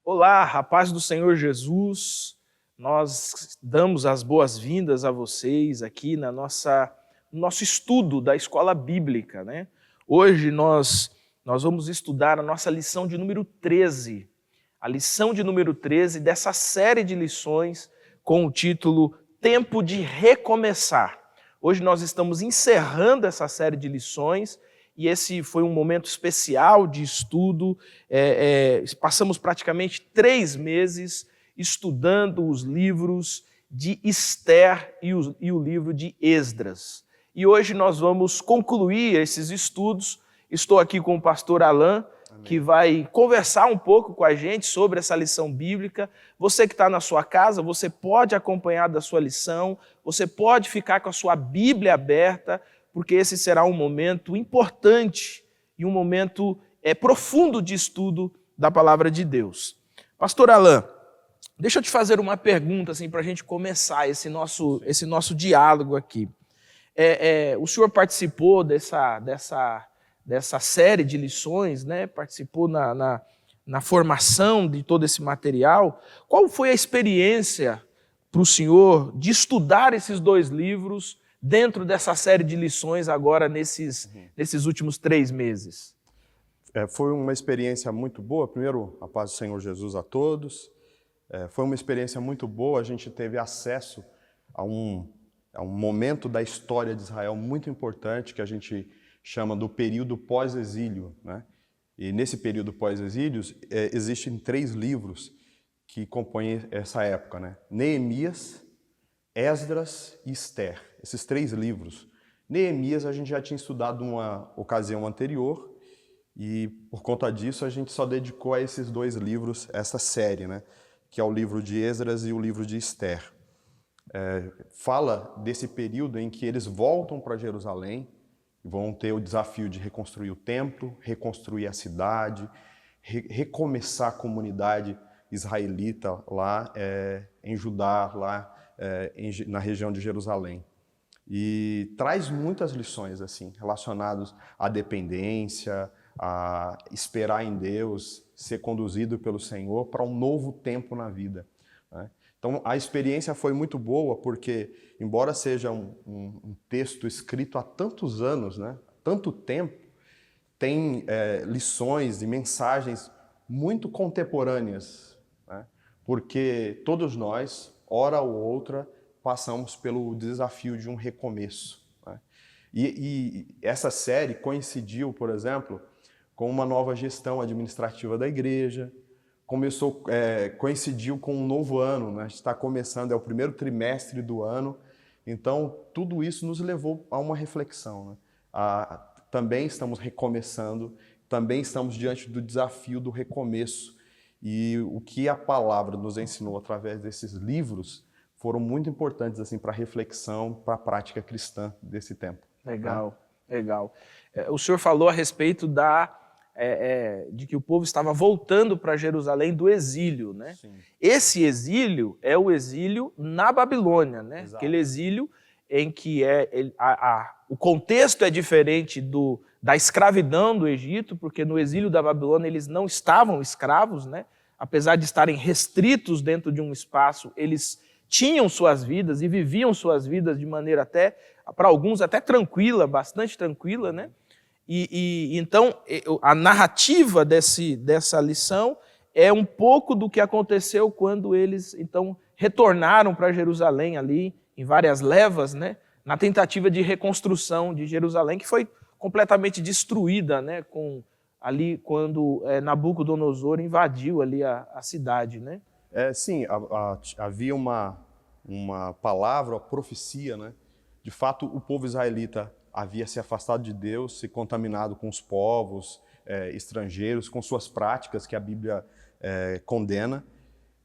Olá, rapaz do Senhor Jesus, nós damos as boas-vindas a vocês aqui no nosso estudo da Escola Bíblica, né? Hoje nós vamos estudar a nossa lição de número 13, a lição de número 13 dessa série de lições com o título Tempo de Recomeçar. Hoje nós estamos encerrando essa série de lições e esse foi um momento especial de estudo. Passamos praticamente 3 meses estudando os livros de Esther e o livro de Esdras. E hoje nós vamos concluir esses estudos. Estou aqui com o pastor Alain, que vai conversar um pouco com a gente sobre essa lição bíblica. Você que está na sua casa, você pode acompanhar da sua lição, você pode ficar com a sua Bíblia aberta, porque esse será um momento importante e um momento profundo de estudo da Palavra de Deus. Pastor Alain, deixa eu te fazer uma pergunta assim, para a gente começar esse nosso diálogo aqui. O senhor participou dessa série de lições, né? Participou na formação de todo esse material. Qual foi a experiência para o senhor de estudar esses 2 livros dentro dessa série de lições agora nesses últimos 3 meses? Foi uma experiência muito boa. Primeiro, a paz do Senhor Jesus a todos. Foi uma experiência muito boa. A gente teve acesso a um momento da história de Israel muito importante que a gente chama do período pós-exílio, né? E nesse período pós-exílio existem 3 livros que compõem essa época, né? Neemias, Esdras e Esther. Esses 3 livros. Neemias a gente já tinha estudado numa ocasião anterior e por conta disso a gente só dedicou a esses 2 livros essa série, né? Que é o livro de Esdras e o livro de Esther. Fala desse período em que eles voltam para Jerusalém, vão ter o desafio de reconstruir o templo, reconstruir a cidade, recomeçar a comunidade israelita lá em Judá, lá na região de Jerusalém. E traz muitas lições assim, relacionadas à dependência, a esperar em Deus, ser conduzido pelo Senhor para um novo tempo na vida, né? Então a experiência foi muito boa porque, embora seja um texto escrito há tantos anos, né, tanto tempo, tem lições e mensagens muito contemporâneas, né, porque todos nós, hora ou outra, passamos pelo desafio de um recomeço, né? E essa série coincidiu, por exemplo, com uma nova gestão administrativa da igreja, coincidiu com um novo ano, né? A gente está começando, é o primeiro trimestre do ano, então tudo isso nos levou a uma reflexão, né? Também estamos recomeçando, também estamos diante do desafio do recomeço, e o que a palavra nos ensinou através desses livros foram muito importantes assim, para a reflexão, para a prática cristã desse tempo. Legal, né? Legal. O senhor falou a respeito de que o povo estava voltando para Jerusalém do exílio, né? Sim. Esse exílio é o exílio na Babilônia, né? Exato. Aquele exílio em que o contexto é diferente da escravidão do Egito, porque no exílio da Babilônia eles não estavam escravos, né? Apesar de estarem restritos dentro de um espaço, eles tinham suas vidas e viviam suas vidas de maneira até, para alguns, até tranquila, bastante tranquila, né? Então, a narrativa dessa lição é um pouco do que aconteceu quando eles, então, retornaram para Jerusalém ali, em várias levas, né? Na tentativa de reconstrução de Jerusalém, que foi completamente destruída, né? Quando Nabucodonosor invadiu ali a cidade, né? Sim, havia uma palavra, uma profecia, né? De fato, o povo israelita havia se afastado de Deus, se contaminado com os povos estrangeiros, com suas práticas que a Bíblia condena,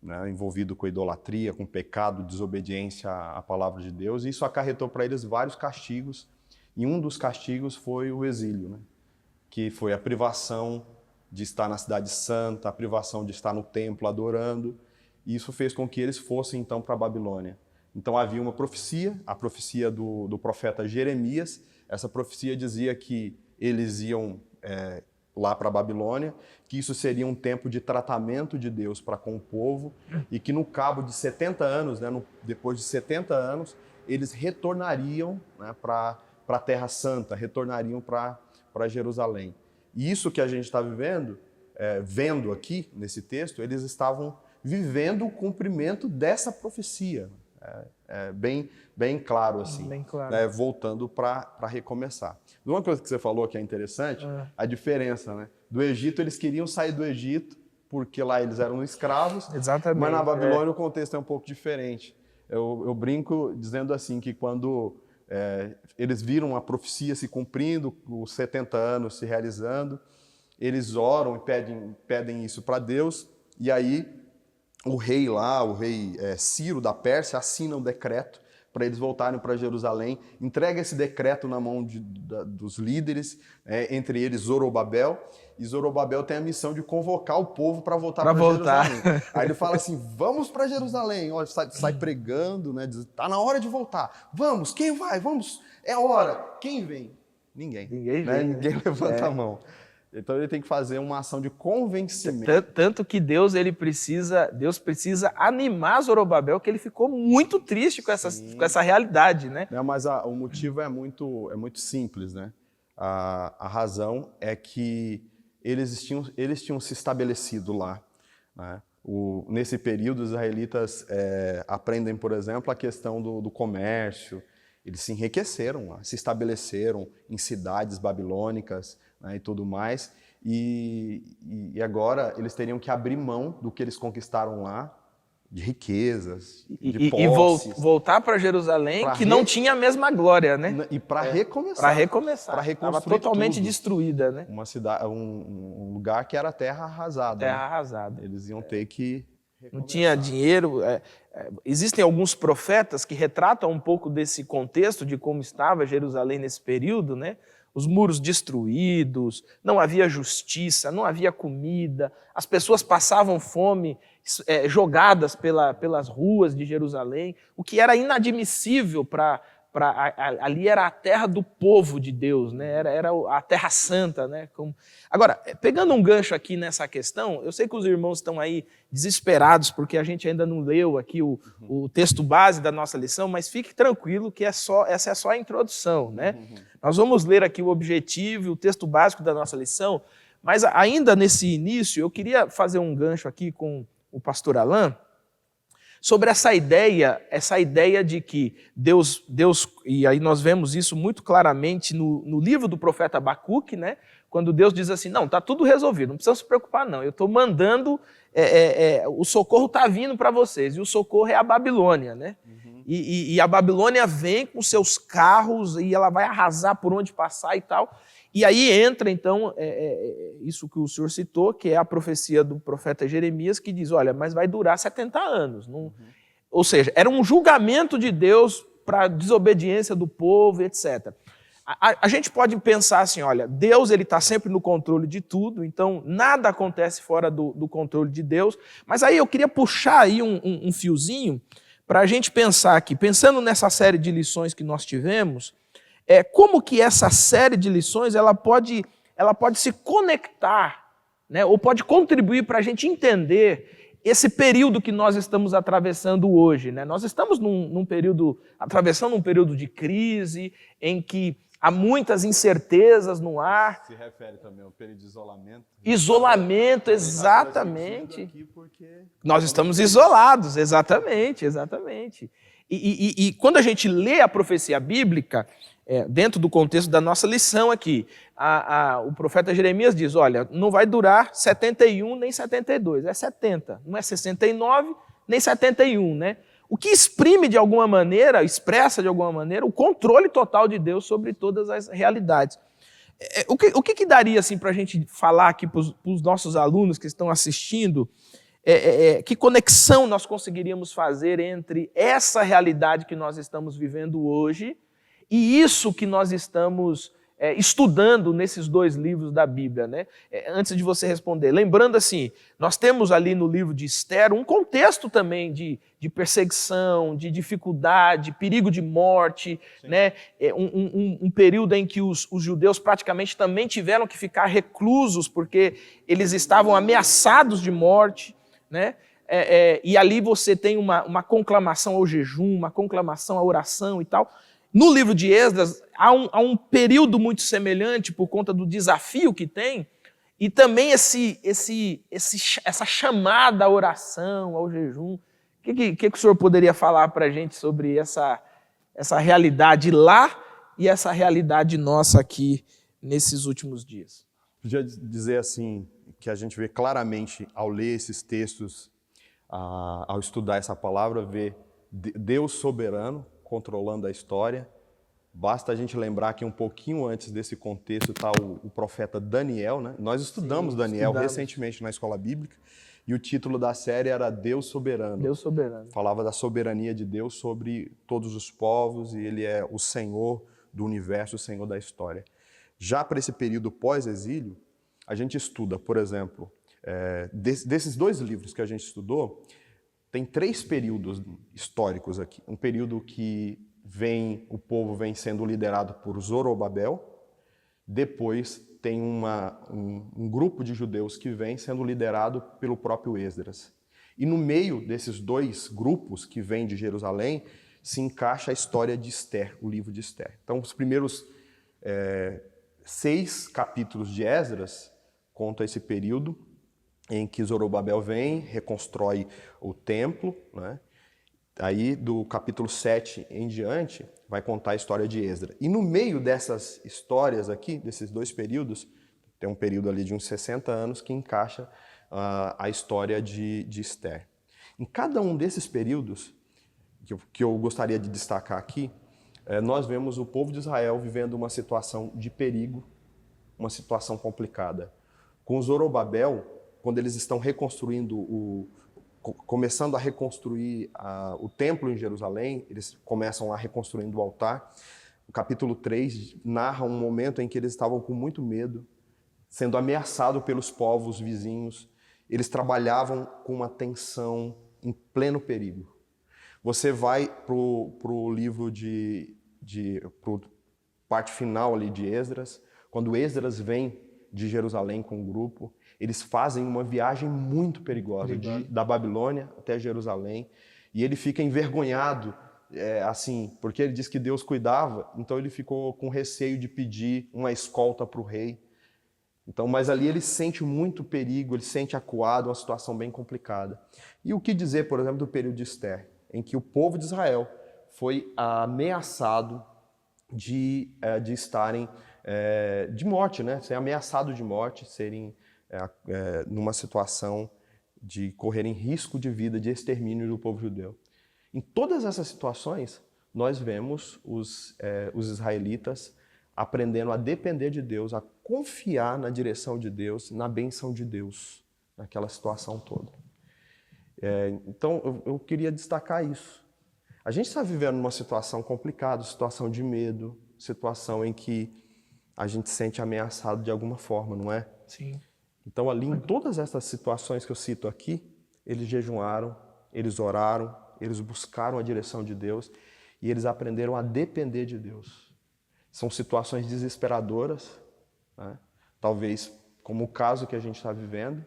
né? Envolvido com idolatria, com pecado, desobediência à palavra de Deus. E isso acarretou para eles vários castigos, e um dos castigos foi o exílio, né? Que foi a privação de estar na cidade santa, a privação de estar no templo adorando. E isso fez com que eles fossem, então, para a Babilônia. Então havia uma profecia, a profecia do profeta Jeremias. Essa profecia dizia que eles iam lá para a Babilônia, que isso seria um tempo de tratamento de Deus para com o povo, e que no cabo de 70 anos, né, depois de 70 anos, eles retornariam, né, para a Terra Santa, retornariam para Jerusalém. E isso que a gente está vendo aqui nesse texto, eles estavam vivendo o cumprimento dessa profecia. Bem claro assim, bem claro. Né, voltando para recomeçar. Uma coisa que você falou que é interessante, a diferença, né? Do Egito, eles queriam sair do Egito, porque lá eles eram escravos. Exatamente. Mas na Babilônia o contexto é um pouco diferente. Eu brinco dizendo assim, que quando eles viram a profecia se cumprindo, os 70 anos se realizando, eles oram e pedem isso para Deus, e aí o rei Ciro da Pérsia assina um decreto para eles voltarem para Jerusalém, entrega esse decreto na mão dos líderes, entre eles Zorobabel, e Zorobabel tem a missão de convocar o povo para voltar para Jerusalém. Aí ele fala assim, vamos para Jerusalém, olha, sai pregando, né, diz, tá na hora de voltar, vamos, quem vai, vamos, é hora, quem vem? Ninguém Ninguém levanta a mão. Então ele tem que fazer uma ação de convencimento. Tanto que Deus precisa animar Zorobabel, que ele ficou muito triste com essa realidade, né? Não, mas o motivo é muito simples, né? A razão é que eles tinham se estabelecido lá, né? Nesse período, os israelitas aprendem, por exemplo, a questão do comércio. Eles se enriqueceram lá, se estabeleceram em cidades babilônicas, né, e tudo mais. E agora eles teriam que abrir mão do que eles conquistaram lá, de riquezas, de posses. E voltar para Jerusalém, que não tinha a mesma glória, né? E para recomeçar. Para recomeçar. Para reconstruir. Estava totalmente tudo. Destruída, né? Uma cidade, um lugar que era terra arrasada. Terra né? arrasada. Eles iam ter que recomeçar. Não tinha dinheiro. Existem alguns profetas que retratam um pouco desse contexto de como estava Jerusalém nesse período, né? Os muros destruídos, não havia justiça, não havia comida, as pessoas passavam fome jogadas pelas ruas de Jerusalém, o que era inadmissível ali era a terra do povo de Deus, né? Era a terra santa, né? Agora, pegando um gancho aqui nessa questão, eu sei que os irmãos estão aí desesperados porque a gente ainda não leu aqui o texto base da nossa lição, mas fique tranquilo que essa é só a introdução, né? Nós vamos ler aqui o objetivo e o texto básico da nossa lição, mas ainda nesse início eu queria fazer um gancho aqui com o pastor Alain, sobre essa ideia de que Deus, e aí nós vemos isso muito claramente no livro do profeta Abacuque, né? Quando Deus diz assim, não, está tudo resolvido, não precisa se preocupar não, eu estou mandando, o socorro está vindo para vocês, e o socorro é a Babilônia, né? E a Babilônia vem com seus carros e ela vai arrasar por onde passar e tal. E aí entra, então, isso que o senhor citou, que é a profecia do profeta Jeremias, que diz, olha, mas vai durar 70 anos. Não... Ou seja, era um julgamento de Deus para a desobediência do povo, etc. A gente pode pensar assim, olha, Deus está sempre no controle de tudo, então nada acontece fora do controle de Deus. Mas aí eu queria puxar aí um fiozinho para a gente pensar aqui, pensando nessa série de lições que nós tivemos, como que essa série de lições ela pode se conectar, né, ou pode contribuir para a gente entender esse período que nós estamos atravessando hoje. Né? Nós estamos atravessando um período de crise, em que há muitas incertezas no ar. Se refere também ao período de isolamento. Isolamento, exatamente. Nós estamos isolados, exatamente. E quando a gente lê a profecia bíblica, dentro do contexto da nossa lição aqui, o profeta Jeremias diz, olha, não vai durar 71 nem 72, é 70, não é 69 nem 71, né? O que expressa de alguma maneira, o controle total de Deus sobre todas as realidades. O que daria assim, para a gente falar aqui para os nossos alunos que estão assistindo, que conexão nós conseguiríamos fazer entre essa realidade que nós estamos vivendo hoje e isso que nós estamos estudando nesses 2 livros da Bíblia, né? Antes de você responder, lembrando assim, nós temos ali no livro de Esther um contexto também de perseguição, de dificuldade, perigo de morte, né? Um período em que os judeus praticamente também tiveram que ficar reclusos porque eles estavam ameaçados de morte, né? E ali você tem uma conclamação ao jejum, uma conclamação à oração e tal. No livro de Esdras, há um período muito semelhante por conta do desafio que tem, e também essa chamada à oração, ao jejum. O que o senhor poderia falar para a gente sobre essa realidade lá e essa realidade nossa aqui nesses últimos dias? Podia dizer assim, que a gente vê claramente ao ler esses textos, ao estudar essa palavra, ver Deus soberano controlando a história. Basta a gente lembrar que um pouquinho antes desse contexto está o profeta Daniel, né? Nós estudamos Daniel recentemente na escola bíblica, e o título da série era Deus Soberano. Deus Soberano. Falava da soberania de Deus sobre todos os povos, e Ele é o Senhor do universo, o Senhor da história. Já para esse período pós-exílio, a gente estuda, por exemplo, desses 2 livros que a gente estudou, tem 3 períodos históricos aqui. Um período que o povo vem sendo liderado por Zorobabel, depois tem um grupo de judeus que vem sendo liderado pelo próprio Esdras. E no meio desses 2 grupos que vêm de Jerusalém, se encaixa a história de Esther, o livro de Esther. Então, os primeiros 6 capítulos de Esdras contam esse período em que Zorobabel vem, reconstrói o templo, né? Aí, do capítulo 7 em diante, vai contar a história de Esdras. E no meio dessas histórias aqui, desses 2 períodos, tem um período ali de uns 60 anos que encaixa a história de Esther. Em cada um desses períodos, que eu gostaria de destacar aqui, nós vemos o povo de Israel vivendo uma situação de perigo, uma situação complicada. Com Zorobabel, quando eles estão começando a reconstruir o templo em Jerusalém, eles começam lá reconstruindo o altar. O capítulo 3 narra um momento em que eles estavam com muito medo, sendo ameaçados pelos povos vizinhos. Eles trabalhavam com uma tensão em pleno perigo. Você vai para o livro pro parte final ali de Esdras, quando Esdras vem de Jerusalém com o grupo, eles fazem uma viagem muito perigosa, da Babilônia até Jerusalém, e ele fica envergonhado, assim, porque ele diz que Deus cuidava, então ele ficou com receio de pedir uma escolta para o rei. Então, mas ali ele sente muito perigo, ele sente acuado, uma situação bem complicada. E o que dizer, por exemplo, do período de Esther, em que o povo de Israel foi ameaçado de estarem de morte, né? Ser ameaçado de morte, serem numa situação de correrem risco de vida, de extermínio do povo judeu. Em todas essas situações, nós vemos os israelitas aprendendo a depender de Deus, a confiar na direção de Deus, na bênção de Deus, naquela situação toda. Então, eu queria destacar isso. A gente está vivendo uma situação complicada, situação de medo, situação em que a gente se sente ameaçado de alguma forma, não é? Sim. Então, ali em todas essas situações que eu cito aqui, eles jejuaram, eles oraram, eles buscaram a direção de Deus e eles aprenderam a depender de Deus. São situações desesperadoras, né? Talvez como o caso que a gente está vivendo,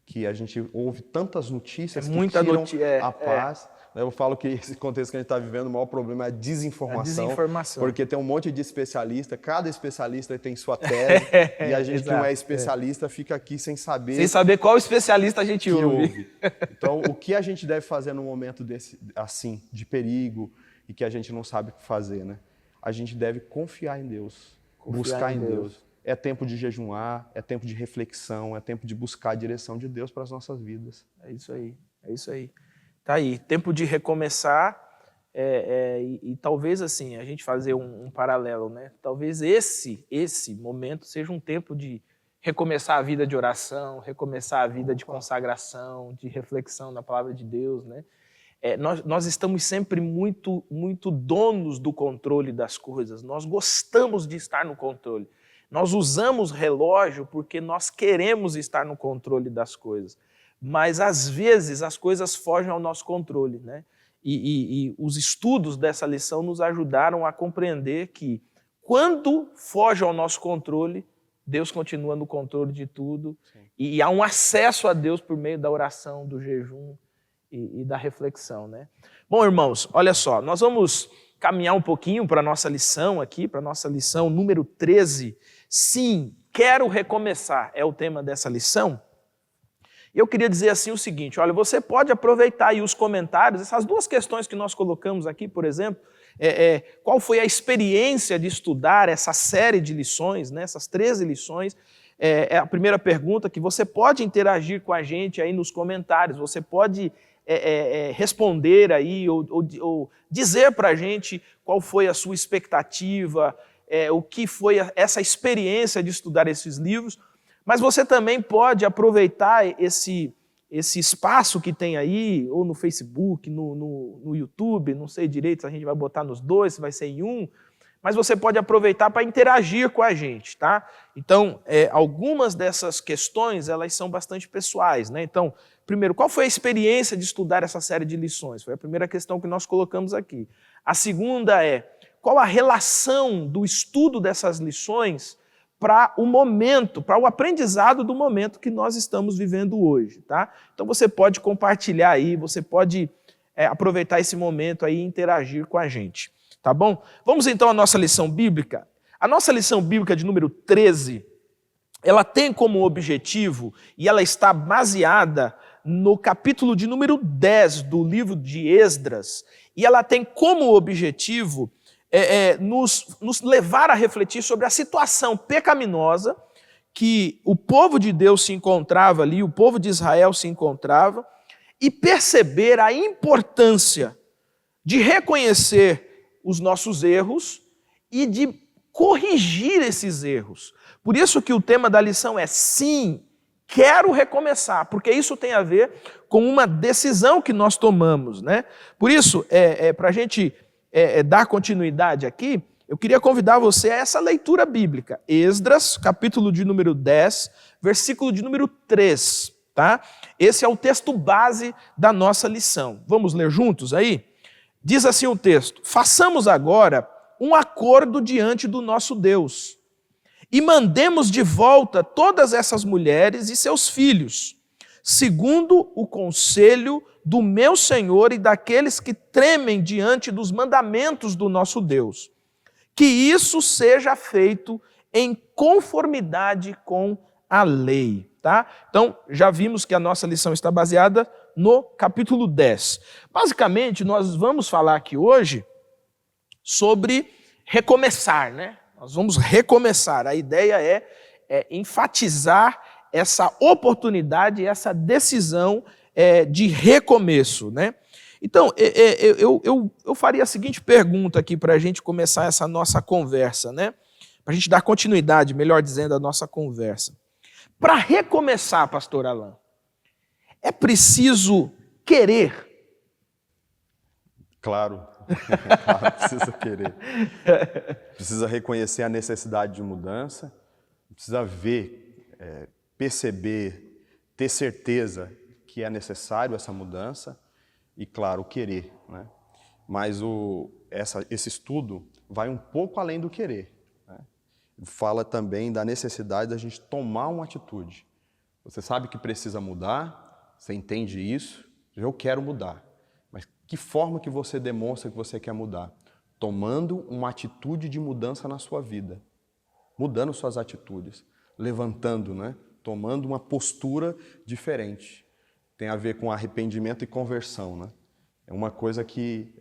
que a gente ouve tantas notícias que tiram a paz. Eu falo que esse contexto que a gente está vivendo, o maior problema é a desinformação. Porque tem um monte de especialista, cada especialista tem sua tese, e a gente que não é especialista fica aqui sem saber... Sem saber qual especialista a gente ouve. Então, o que a gente deve fazer num momento desse, assim, de perigo, e que a gente não sabe o que fazer, né? A gente deve confiar em Deus, buscar em Deus. É tempo de jejuar, é tempo de reflexão, é tempo de buscar a direção de Deus para as nossas vidas. É isso aí, é isso aí. Tá aí, tempo de recomeçar e talvez assim, a gente fazer um paralelo, né? Talvez esse momento seja um tempo de recomeçar a vida de oração, recomeçar a vida de consagração, de reflexão na palavra de Deus, né? Nós estamos sempre muito donos do controle das coisas, nós gostamos de estar no controle. Nós usamos relógio porque nós queremos estar no controle das coisas, mas às vezes as coisas fogem ao nosso controle, né? E os estudos dessa lição nos ajudaram a compreender que quando foge ao nosso controle, Deus continua no controle de tudo. Sim. E há um acesso a Deus por meio da oração, do jejum e da reflexão, né? Bom, irmãos, olha só, nós vamos caminhar um pouquinho para a nossa lição aqui, para a nossa lição número 13. Sim, quero recomeçar, é o tema dessa lição. Eu queria dizer assim o seguinte, olha, você pode aproveitar aí os comentários, essas duas questões que nós colocamos aqui, por exemplo, qual foi a experiência de estudar essa série de lições, né, essas 13 lições, é a primeira pergunta que você pode interagir com a gente aí nos comentários, você pode responder aí ou dizer para a gente qual foi a sua expectativa, o que foi essa experiência de estudar esses livros, mas você também pode aproveitar esse espaço que tem aí, ou no Facebook, no YouTube, não sei direito se a gente vai botar nos dois, se vai ser em um, mas você pode aproveitar para interagir com a gente, tá? Então, algumas dessas questões, elas são bastante pessoais, né? Então, primeiro, qual foi a experiência de estudar essa série de lições? Foi a primeira questão que nós colocamos aqui. A segunda qual a relação do estudo dessas lições para o momento, para o aprendizado do momento que nós estamos vivendo hoje, tá? Então você pode compartilhar aí, você pode aproveitar esse momento aí e interagir com a gente, tá bom? Vamos então à nossa lição bíblica. A nossa lição bíblica de número 13, ela tem como objetivo, e ela está baseada no capítulo de número 10 do livro de Esdras, e ela tem como objetivo nos levar a refletir sobre a situação pecaminosa que o povo de Deus se encontrava ali, o povo de Israel se encontrava, e perceber a importância de reconhecer os nossos erros e de corrigir esses erros. Por isso que o tema da lição é sim, quero recomeçar, porque isso tem a ver com uma decisão que nós tomamos, né? Por isso, para a gente dar continuidade aqui, eu queria convidar você a essa leitura bíblica. Esdras, capítulo de número 10, versículo de número 3. Tá? Esse é o texto base da nossa lição. Vamos ler juntos aí? Diz assim o texto: façamos agora um acordo diante do nosso Deus e mandemos de volta todas essas mulheres e seus filhos, segundo o conselho do meu Senhor e daqueles que tremem diante dos mandamentos do nosso Deus. Que isso seja feito em conformidade com a lei. Tá? Então, já vimos que a nossa lição está baseada no capítulo 10. Basicamente, nós vamos falar aqui hoje sobre recomeçar, né? Nós vamos recomeçar. A ideia é enfatizar essa oportunidade, essa decisão de recomeço, né? Então, eu faria a seguinte pergunta aqui para a gente começar essa nossa conversa, né? Para a gente dar continuidade, melhor dizendo, à nossa conversa. Para recomeçar, pastor Alain, é preciso querer? Claro, claro, precisa querer. Precisa reconhecer a necessidade de mudança, precisa ver, perceber, ter certeza que é necessário essa mudança e, claro, querer, né? Mas esse estudo vai um pouco além do querer, né? Fala também da necessidade da gente tomar uma atitude. Você sabe que precisa mudar, você entende isso, eu quero mudar. Mas que forma que você demonstra que você quer mudar? Tomando uma atitude de mudança na sua vida, mudando suas atitudes, levantando, né? Tomando uma postura diferente. Tem a ver com arrependimento e conversão, né? É uma coisa que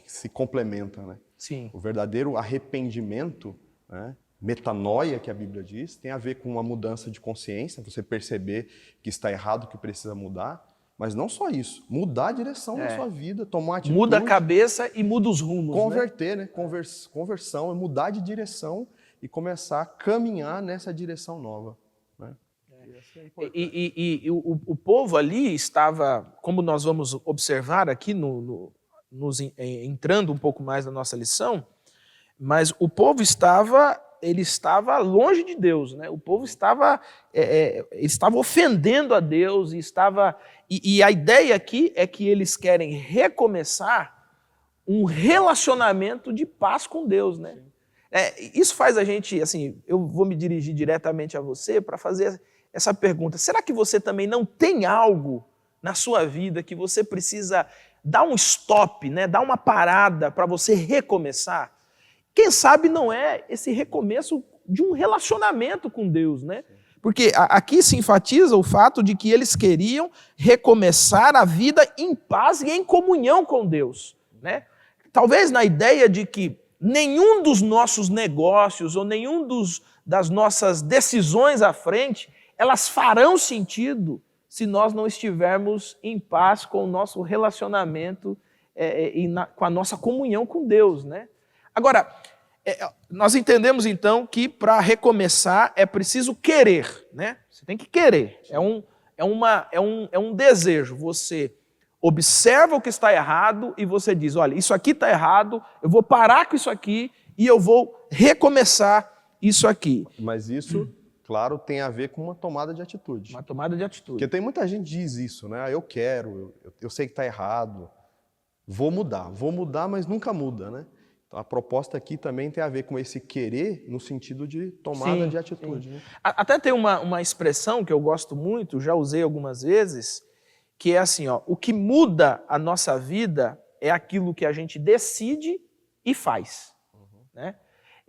se complementa, né? Sim. O verdadeiro arrependimento, né? Metanoia, que a Bíblia diz, tem a ver com uma mudança de consciência, você perceber que está errado, que precisa mudar, mas não só isso, mudar a direção da sua vida, tomar uma atitude. Muda a cabeça e muda os rumos. Converter, né? Conversão é mudar de direção e começar a caminhar nessa direção nova, né? Isso é importante. E o povo ali estava, como nós vamos observar aqui, entrando um pouco mais na nossa lição, mas o povo ele estava longe de Deus, né? O povo estava ofendendo a Deus, e a ideia aqui é que eles querem recomeçar um relacionamento de paz com Deus, né? Isso faz a gente, assim, eu vou me dirigir diretamente a você para fazer essa pergunta. Será que você também não tem algo na sua vida que você precisa dar um stop, né? Dar uma parada para você recomeçar? Quem sabe não é esse recomeço de um relacionamento com Deus, né? Porque aqui se enfatiza o fato de que eles queriam recomeçar a vida em paz e em comunhão com Deus, né? Talvez na ideia de que nenhum dos nossos negócios ou das nossas decisões à frente, elas farão sentido se nós não estivermos em paz com o nosso relacionamento com a nossa comunhão com Deus, né? Agora, nós entendemos então que para recomeçar é preciso querer, né? Você tem que querer. É um desejo. Você observa o que está errado e você diz, olha, isso aqui está errado, eu vou parar com isso aqui e eu vou recomeçar isso aqui. Mas isso, claro, tem a ver com uma tomada de atitude. Uma tomada de atitude. Porque tem muita gente que diz isso, né? Eu quero, eu sei que está errado, vou mudar, mas nunca muda, né? Então, a proposta aqui também tem a ver com esse querer no sentido de tomada de atitude. Né? Até tem uma expressão que eu gosto muito, já usei algumas vezes, que é assim, ó, o que muda a nossa vida é aquilo que a gente decide e faz. Né?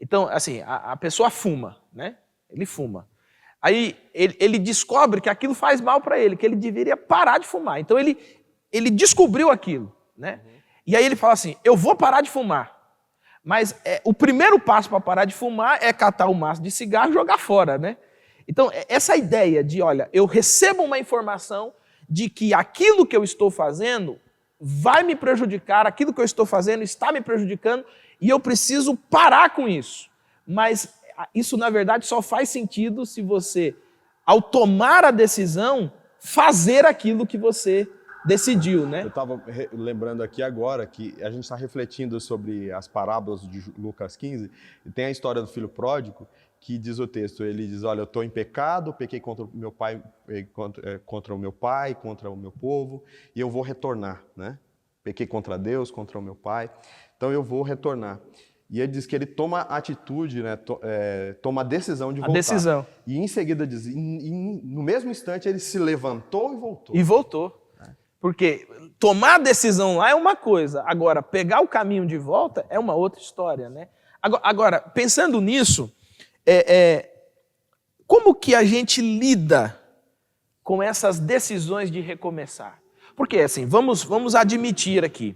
Então, assim, a pessoa fuma, né? Ele fuma. Aí ele descobre que aquilo faz mal para ele, que ele deveria parar de fumar. Então ele descobriu aquilo, né? E aí ele fala assim, eu vou parar de fumar. Mas o primeiro passo para parar de fumar é catar o maço de cigarro e jogar fora, né? Então, essa ideia de, olha, eu recebo uma informação de que aquilo que eu estou fazendo vai me prejudicar, aquilo que eu estou fazendo está me prejudicando e eu preciso parar com isso. Mas isso, na verdade, só faz sentido se você, ao tomar a decisão, fazer aquilo que você decidiu, né? Eu estava lembrando aqui agora que a gente está refletindo sobre as parábolas de Lucas 15 e tem a história do filho pródigo que diz o texto, ele diz, olha, eu estou em pecado, pequei contra o meu pai, contra o meu povo e eu vou retornar, né? Pequei contra Deus, contra o meu pai, então eu vou retornar. E ele diz que ele toma a atitude, né? Toma a decisão de voltar. Decisão. E em seguida diz, no mesmo instante ele se levantou e voltou. E voltou. Porque tomar a decisão lá é uma coisa, agora pegar o caminho de volta é uma outra história, né? Agora pensando nisso, como que a gente lida com essas decisões de recomeçar? Porque assim, vamos admitir aqui,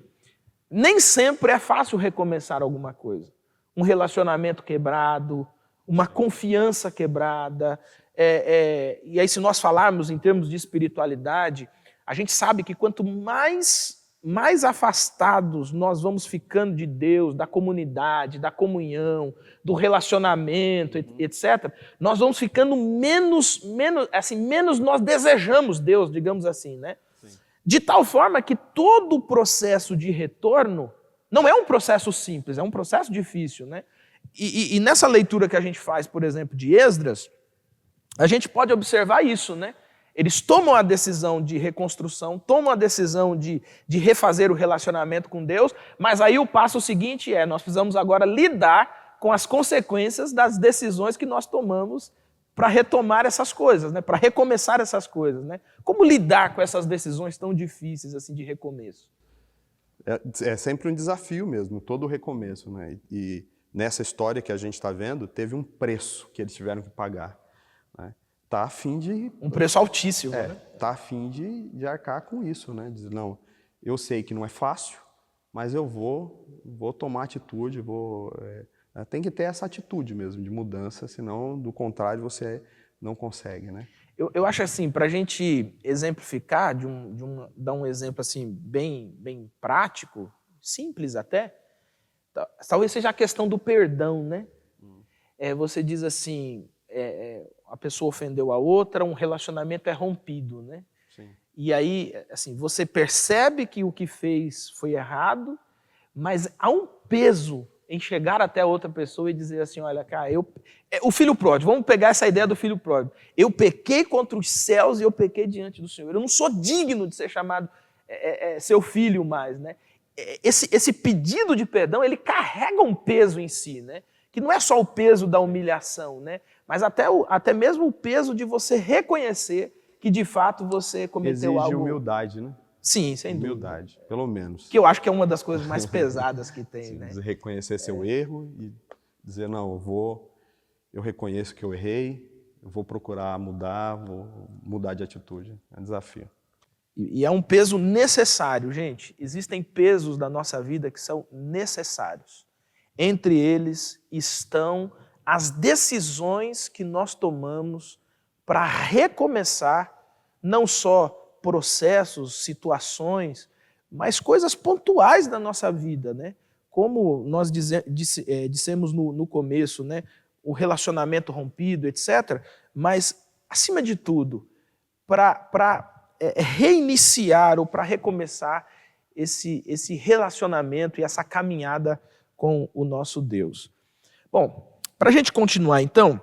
nem sempre é fácil recomeçar alguma coisa. Um relacionamento quebrado, uma confiança quebrada, e aí se nós falarmos em termos de espiritualidade, a gente sabe que quanto mais afastados nós vamos ficando de Deus, da comunidade, da comunhão, do relacionamento, etc., nós vamos ficando menos nós desejamos Deus, digamos assim, né? Sim. De tal forma que todo o processo de retorno não é um processo simples, é um processo difícil, né? E nessa leitura que a gente faz, por exemplo, de Esdras, a gente pode observar isso, né? Eles tomam a decisão de reconstrução, tomam a decisão de refazer o relacionamento com Deus, mas aí o passo seguinte nós precisamos agora lidar com as consequências das decisões que nós tomamos para retomar essas coisas, né? Para recomeçar essas coisas. Né? Como lidar com essas decisões tão difíceis assim de recomeço? É sempre um desafio mesmo, todo o recomeço. Né? E nessa história que a gente está vendo, teve um preço que eles tiveram que pagar. Né? Tá a fim de... Um preço altíssimo, né? Tá a fim de arcar com isso, né? Diz, não, eu sei que não é fácil, mas eu vou tomar atitude, tem que ter essa atitude mesmo de mudança, senão, do contrário, você não consegue, né? Eu acho assim, para a gente exemplificar, dar um exemplo assim bem prático, simples até, talvez seja a questão do perdão, né? Você diz assim... a pessoa ofendeu a outra, um relacionamento é rompido, né? Sim. E aí, assim, você percebe que o que fez foi errado, mas há um peso em chegar até a outra pessoa e dizer assim, olha, cara, o filho pródigo, vamos pegar essa ideia do filho pródigo. Eu pequei contra os céus e eu pequei diante do Senhor. Eu não sou digno de ser chamado seu filho mais, né? Esse pedido de perdão, ele carrega um peso em si, né? Que não é só o peso da humilhação, né? Mas até mesmo o peso de você reconhecer que de fato você cometeu algo. Exige humildade, né? Sim, sem dúvida. Humildade, pelo menos. Que eu acho que é uma das coisas mais pesadas que tem, Sim, né? reconhecer seu erro e dizer, não, eu reconheço que eu errei, eu vou procurar mudar, vou mudar de atitude. É um desafio. E é um peso necessário, gente. Existem pesos da nossa vida que são necessários. Entre eles estão as decisões que nós tomamos para recomeçar, não só processos, situações, mas coisas pontuais da nossa vida, né? Como nós dissemos no começo, né? O relacionamento rompido, etc. Mas, acima de tudo, para reiniciar ou para recomeçar esse relacionamento e essa caminhada com o nosso Deus. Bom, para a gente continuar então,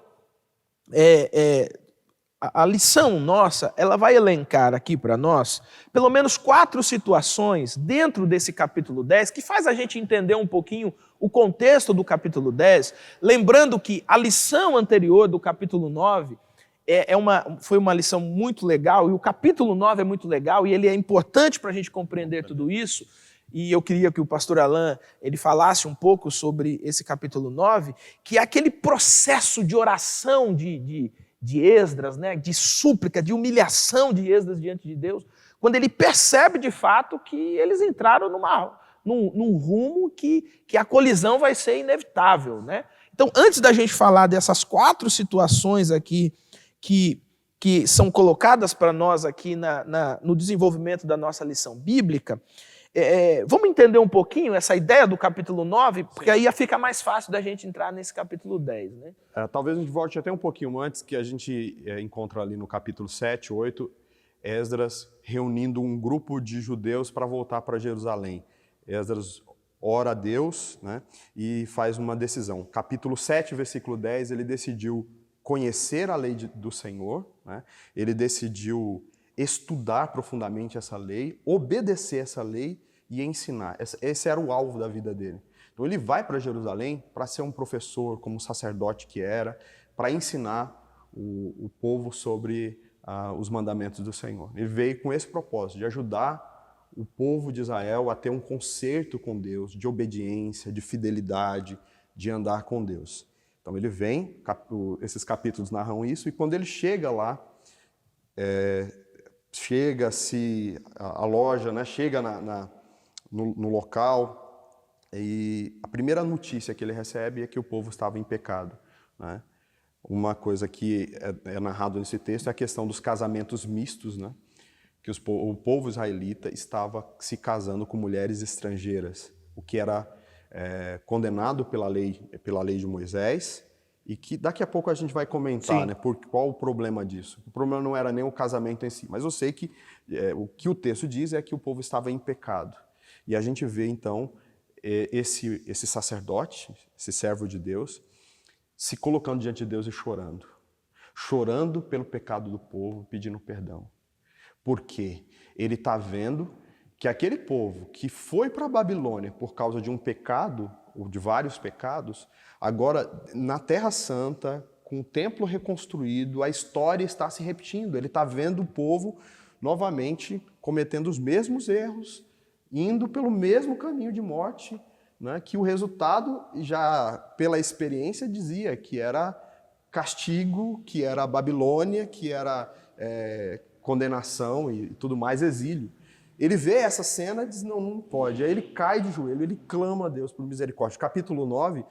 a lição nossa, ela vai elencar aqui para nós pelo menos 4 situações dentro desse capítulo 10 que faz a gente entender um pouquinho o contexto do capítulo 10, lembrando que a lição anterior do capítulo 9 foi uma lição muito legal, e o capítulo 9 é muito legal, e ele é importante para a gente compreender tudo isso, e eu queria que o pastor Alain ele falasse um pouco sobre esse capítulo 9, que é aquele processo de oração de Esdras, né, de súplica, de humilhação de Esdras diante de Deus, quando ele percebe de fato que eles entraram num rumo que a colisão vai ser inevitável, né? Então, antes da gente falar dessas 4 situações aqui que são colocadas para nós aqui no desenvolvimento da nossa lição bíblica, vamos entender um pouquinho essa ideia do capítulo 9, porque aí fica mais fácil da gente entrar nesse capítulo 10. Né? Talvez a gente volte até um pouquinho antes, que a gente encontra ali no capítulo 7, 8, Esdras reunindo um grupo de judeus para voltar para Jerusalém. Esdras ora a Deus, né, e faz uma decisão. Capítulo 7, versículo 10, ele decidiu conhecer a lei do Senhor, né? Ele decidiu estudar profundamente essa lei, obedecer essa lei e ensinar. Esse era o alvo da vida dele. Então ele vai para Jerusalém para ser um professor, como sacerdote que era, para ensinar o povo sobre os mandamentos do Senhor. Ele veio com esse propósito, de ajudar o povo de Israel a ter um conserto com Deus, de obediência, de fidelidade, de andar com Deus. Então ele vem, esses capítulos narram isso, e quando ele chega lá, chega-se a loja, né, chega no local, e a primeira notícia que ele recebe é que o povo estava em pecado. Né? Uma coisa que é narrado nesse texto é a questão dos casamentos mistos, né? Que o povo israelita estava se casando com mulheres estrangeiras, o que era condenado pela lei de Moisés, e que daqui a pouco a gente vai comentar, né, qual o problema disso. O problema não era nem o casamento em si, mas eu sei que o que o texto diz é que o povo estava em pecado. E a gente vê então esse sacerdote, esse servo de Deus, se colocando diante de Deus e chorando pelo pecado do povo, pedindo perdão. Porque ele está vendo que aquele povo que foi para a Babilônia por causa de um pecado, ou de vários pecados, agora na Terra Santa, com o templo reconstruído, a história está se repetindo. Ele está vendo o povo novamente cometendo os mesmos erros, indo pelo mesmo caminho de morte, né, que o resultado, já pela experiência, dizia que era castigo, que era Babilônia, que era condenação e tudo mais, exílio. Ele vê essa cena e diz, não pode. Aí ele cai de joelho, ele clama a Deus por misericórdia. Capítulo 9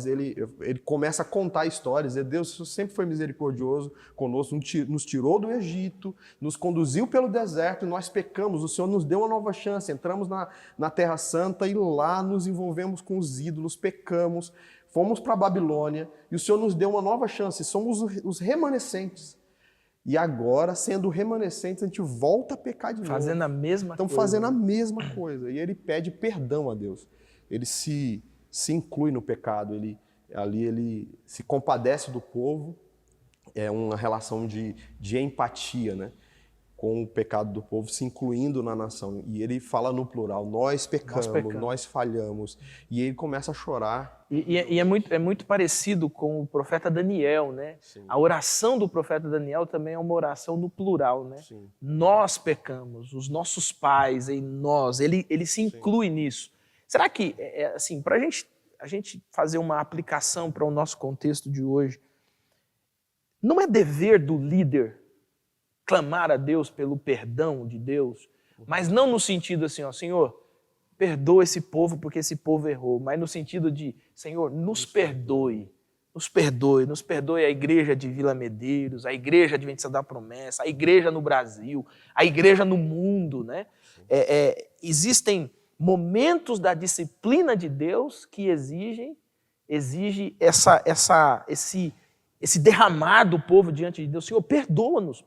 ele começa a contar histórias, dizer, Deus, o Senhor sempre foi misericordioso conosco, nos tirou do Egito, nos conduziu pelo deserto, e nós pecamos, o Senhor nos deu uma nova chance, entramos na Terra Santa e lá nos envolvemos com os ídolos, pecamos, fomos para a Babilônia e o Senhor nos deu uma nova chance, somos os remanescentes. E agora, sendo remanescentes, a gente volta a pecar de novo. Fazendo a mesma coisa. Estão fazendo a mesma coisa. E ele pede perdão a Deus. Ele se inclui no pecado, ele se compadece do povo. É uma relação de empatia, né? Com o pecado do povo, se incluindo na nação. E ele fala no plural, nós pecamos, nós falhamos. E ele começa a chorar. E é muito parecido com o profeta Daniel, né? Sim. A oração do profeta Daniel também é uma oração no plural, né? Sim. Nós pecamos, os nossos pais, em nós. Ele se inclui Sim. nisso. Será que, assim, para a gente fazer uma aplicação para o nosso contexto de hoje, não é dever do líder clamar a Deus pelo perdão de Deus, mas não no sentido assim, ó, Senhor, perdoa esse povo porque esse povo errou, mas no sentido de, Senhor, nos perdoe a igreja de Vila Medeiros, a igreja Adventista da Promessa, a igreja no Brasil, a igreja no mundo, né? Existem momentos da disciplina de Deus que exige esse derramar do povo diante de Deus. Senhor, perdoa-nos.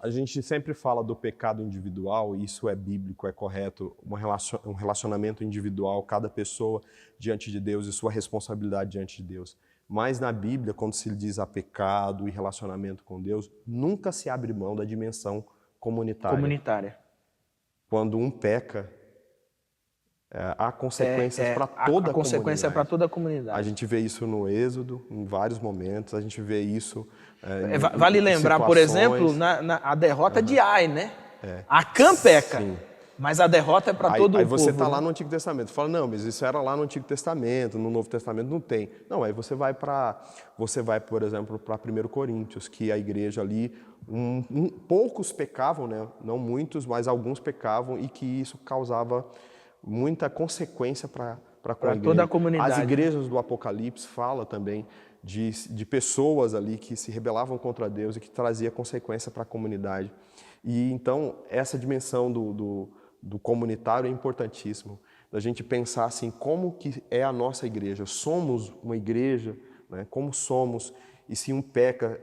A gente sempre fala do pecado individual, e isso é bíblico, é correto, um relacionamento individual, cada pessoa diante de Deus e sua responsabilidade diante de Deus. Mas na Bíblia, quando se diz a pecado e relacionamento com Deus, nunca se abre mão da dimensão comunitária. Quando um peca, há consequências para toda a consequência é para toda a comunidade. A gente vê isso no Êxodo, em vários momentos, a gente vê isso vale lembrar, por exemplo, a derrota de Ai, né? Acã peca, Sim. mas a derrota é para todo o povo. Aí você está lá no Antigo Testamento, fala, não, mas isso era lá no Antigo Testamento, no Novo Testamento não tem. Não, aí você vai, por exemplo, para 1 Coríntios, que a igreja ali, poucos pecavam, né? Não muitos, mas alguns pecavam, e que isso causava muita consequência para toda a comunidade. As igrejas do Apocalipse falam também de pessoas ali que se rebelavam contra Deus e que trazia consequência para a comunidade. E então essa dimensão do comunitário é importantíssimo, da gente pensar assim, como que é a nossa igreja? Somos uma igreja, né? Como somos? E se um peca,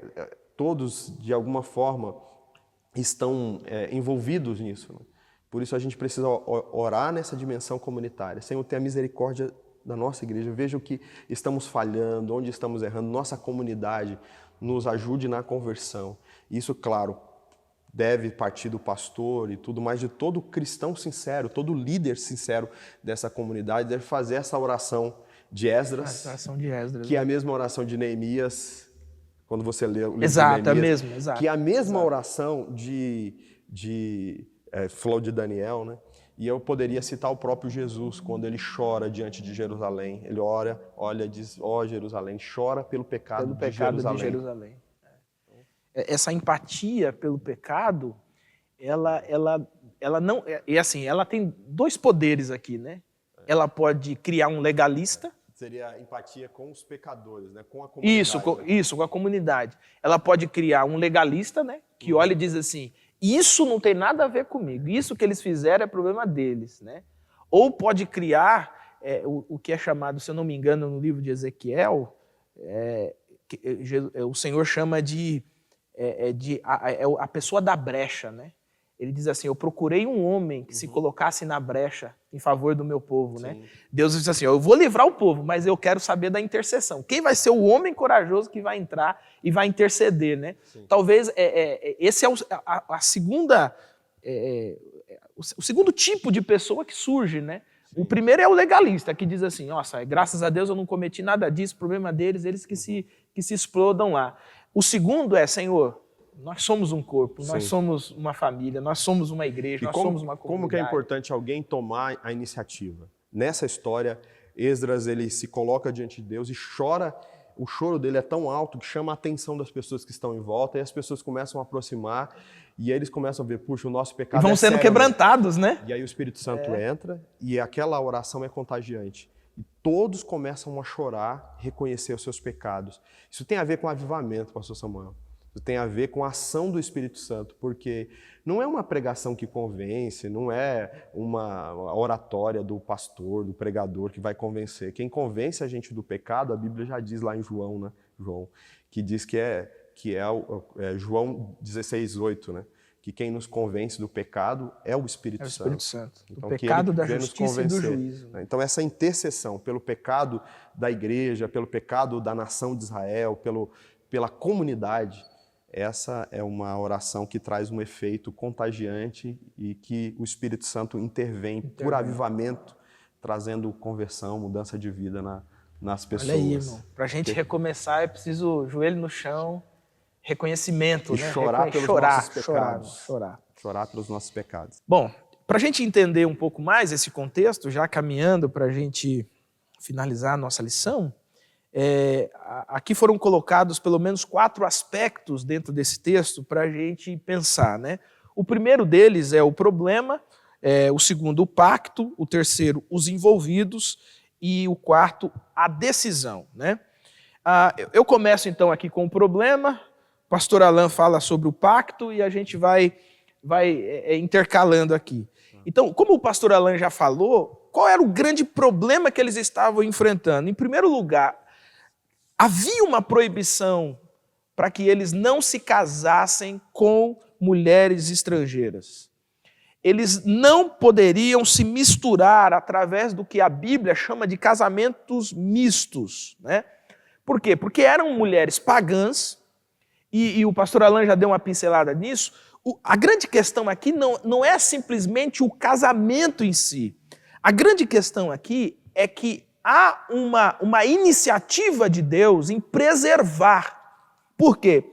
todos de alguma forma estão envolvidos nisso, né? Por isso a gente precisa orar nessa dimensão comunitária. Senhor, tenha misericórdia da nossa igreja. Veja o que estamos falhando, onde estamos errando. Nossa comunidade nos ajude na conversão. Isso, claro, deve partir do pastor e tudo, mas de todo cristão sincero, todo líder sincero dessa comunidade deve fazer essa oração de Esdras, que é a mesma oração de Neemias, quando você lê o livro de Neemias. Exato. Que é a mesma oração falou de Daniel, né? E eu poderia citar o próprio Jesus, quando ele chora diante de Jerusalém. Ele olha e diz, Jerusalém, chora pelo pecado de Jerusalém. Essa empatia pelo pecado, ela não... E assim, ela tem dois poderes aqui, né? Ela pode criar um legalista. Seria empatia com os pecadores, né? Com a comunidade. Isso, com a comunidade. Ela pode criar um legalista, né? Que olha e diz assim, isso não tem nada a ver comigo, isso que eles fizeram é problema deles, né? Ou pode criar o que é chamado, se eu não me engano, no livro de Ezequiel, o Senhor chama a pessoa da brecha, né? Ele diz assim, eu procurei um homem que se colocasse na brecha em favor do meu povo, né? Deus diz assim, eu vou livrar o povo, mas eu quero saber da intercessão. Quem vai ser o homem corajoso que vai entrar e vai interceder, né? Sim. Talvez esse é o segundo tipo de pessoa que surge, né? Sim. O primeiro é o legalista, que diz assim, nossa, graças a Deus eu não cometi nada disso, problema deles, eles que se explodam lá. O segundo é, Senhor, nós somos um corpo, Sim. nós somos uma família, nós somos uma igreja, somos uma comunidade. Como que é importante alguém tomar a iniciativa? Nessa história, Esdras ele se coloca diante de Deus e chora. O choro dele é tão alto que chama a atenção das pessoas que estão em volta, e as pessoas começam a aproximar, e eles começam a ver, puxa, o nosso pecado vão sendo sério, quebrantados, né? E aí o Espírito Santo entra, e aquela oração é contagiante. E todos começam a chorar, reconhecer os seus pecados. Isso tem a ver com avivamento, pastor Samuel. Isso tem a ver com a ação do Espírito Santo, porque não é uma pregação que convence, não é uma oratória do pastor, do pregador que vai convencer. Quem convence a gente do pecado, a Bíblia já diz lá em João, né? João, que diz que é João 16:8, né? Que quem nos convence do pecado é o Espírito Santo. É o Espírito Santo. Então, o pecado da justiça e do convencer. juízo. Né? Então, essa intercessão pelo pecado da igreja, pelo pecado da nação de Israel, pela comunidade, essa é uma oração que traz um efeito contagiante e que o Espírito Santo intervém por avivamento, trazendo conversão, mudança de vida nas pessoas. Olha aí, irmão. Para a gente recomeçar é preciso joelho no chão, reconhecimento, e né? Chorar pelos nossos pecados. Chorar pelos nossos pecados. Bom, para a gente entender um pouco mais esse contexto, já caminhando para a gente finalizar a nossa lição, aqui foram colocados pelo menos 4 aspectos dentro desse texto para a gente pensar, né? O primeiro deles é o problema, o segundo o pacto, o terceiro os envolvidos e o quarto a decisão, né? Eu começo então aqui com o problema, o pastor Alan fala sobre o pacto e a gente vai intercalando aqui. Então, como o pastor Alan já falou, qual era o grande problema que eles estavam enfrentando? Em primeiro lugar, havia uma proibição para que eles não se casassem com mulheres estrangeiras. Eles não poderiam se misturar através do que a Bíblia chama de casamentos mistos, né? Por quê? Porque eram mulheres pagãs, e o pastor Alan já deu uma pincelada nisso. A grande questão aqui não é simplesmente o casamento em si. A grande questão aqui é que há uma iniciativa de Deus em preservar. Por quê?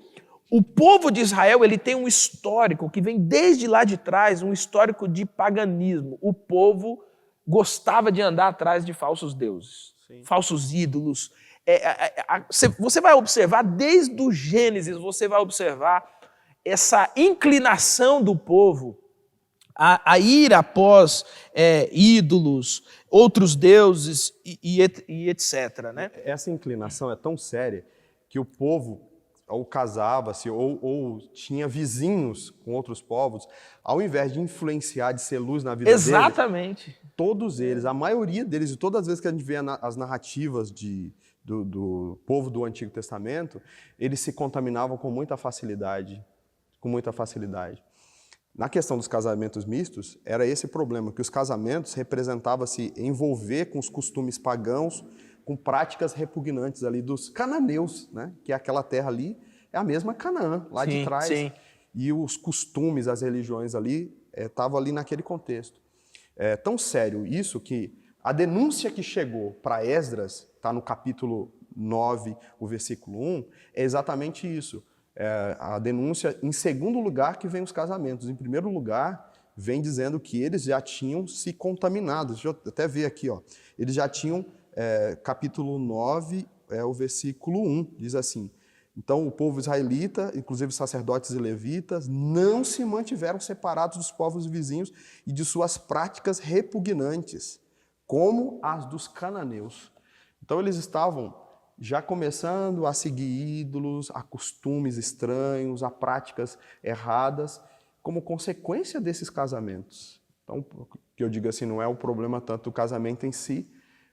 O povo de Israel ele tem um histórico que vem desde lá de trás, um histórico de paganismo. O povo gostava de andar atrás de falsos deuses, falsos ídolos. Você vai observar desde o Gênesis, você vai observar essa inclinação do povo a ir após ídolos, outros deuses e etc. Né? Essa inclinação é tão séria que o povo ou casava-se ou tinha vizinhos com outros povos, ao invés de influenciar, de ser luz na vida Exatamente. todos eles, a maioria deles, e todas as vezes que a gente vê as narrativas do povo do Antigo Testamento, eles se contaminavam com muita facilidade. Na questão dos casamentos mistos, era esse problema, que os casamentos representavam se envolver com os costumes pagãos, com práticas repugnantes ali dos cananeus, né? Que aquela terra ali é a mesma Canaã, lá de trás. Sim. E os costumes, as religiões ali, estavam ali naquele contexto. É tão sério isso que a denúncia que chegou para Esdras, está no capítulo 9, o versículo 1, é exatamente isso. A denúncia, em segundo lugar, que vem os casamentos. Em primeiro lugar, vem dizendo que eles já tinham se contaminado. Deixa eu até ver aqui, ó. Eles já tinham, capítulo 9, o versículo 1, diz assim: então o povo israelita, inclusive os sacerdotes e levitas, não se mantiveram separados dos povos vizinhos e de suas práticas repugnantes, como as dos cananeus. Então eles estavam já começando a seguir ídolos, a costumes estranhos, a práticas erradas, como consequência desses casamentos. Então, que eu digo assim, não é o problema tanto do casamento em si,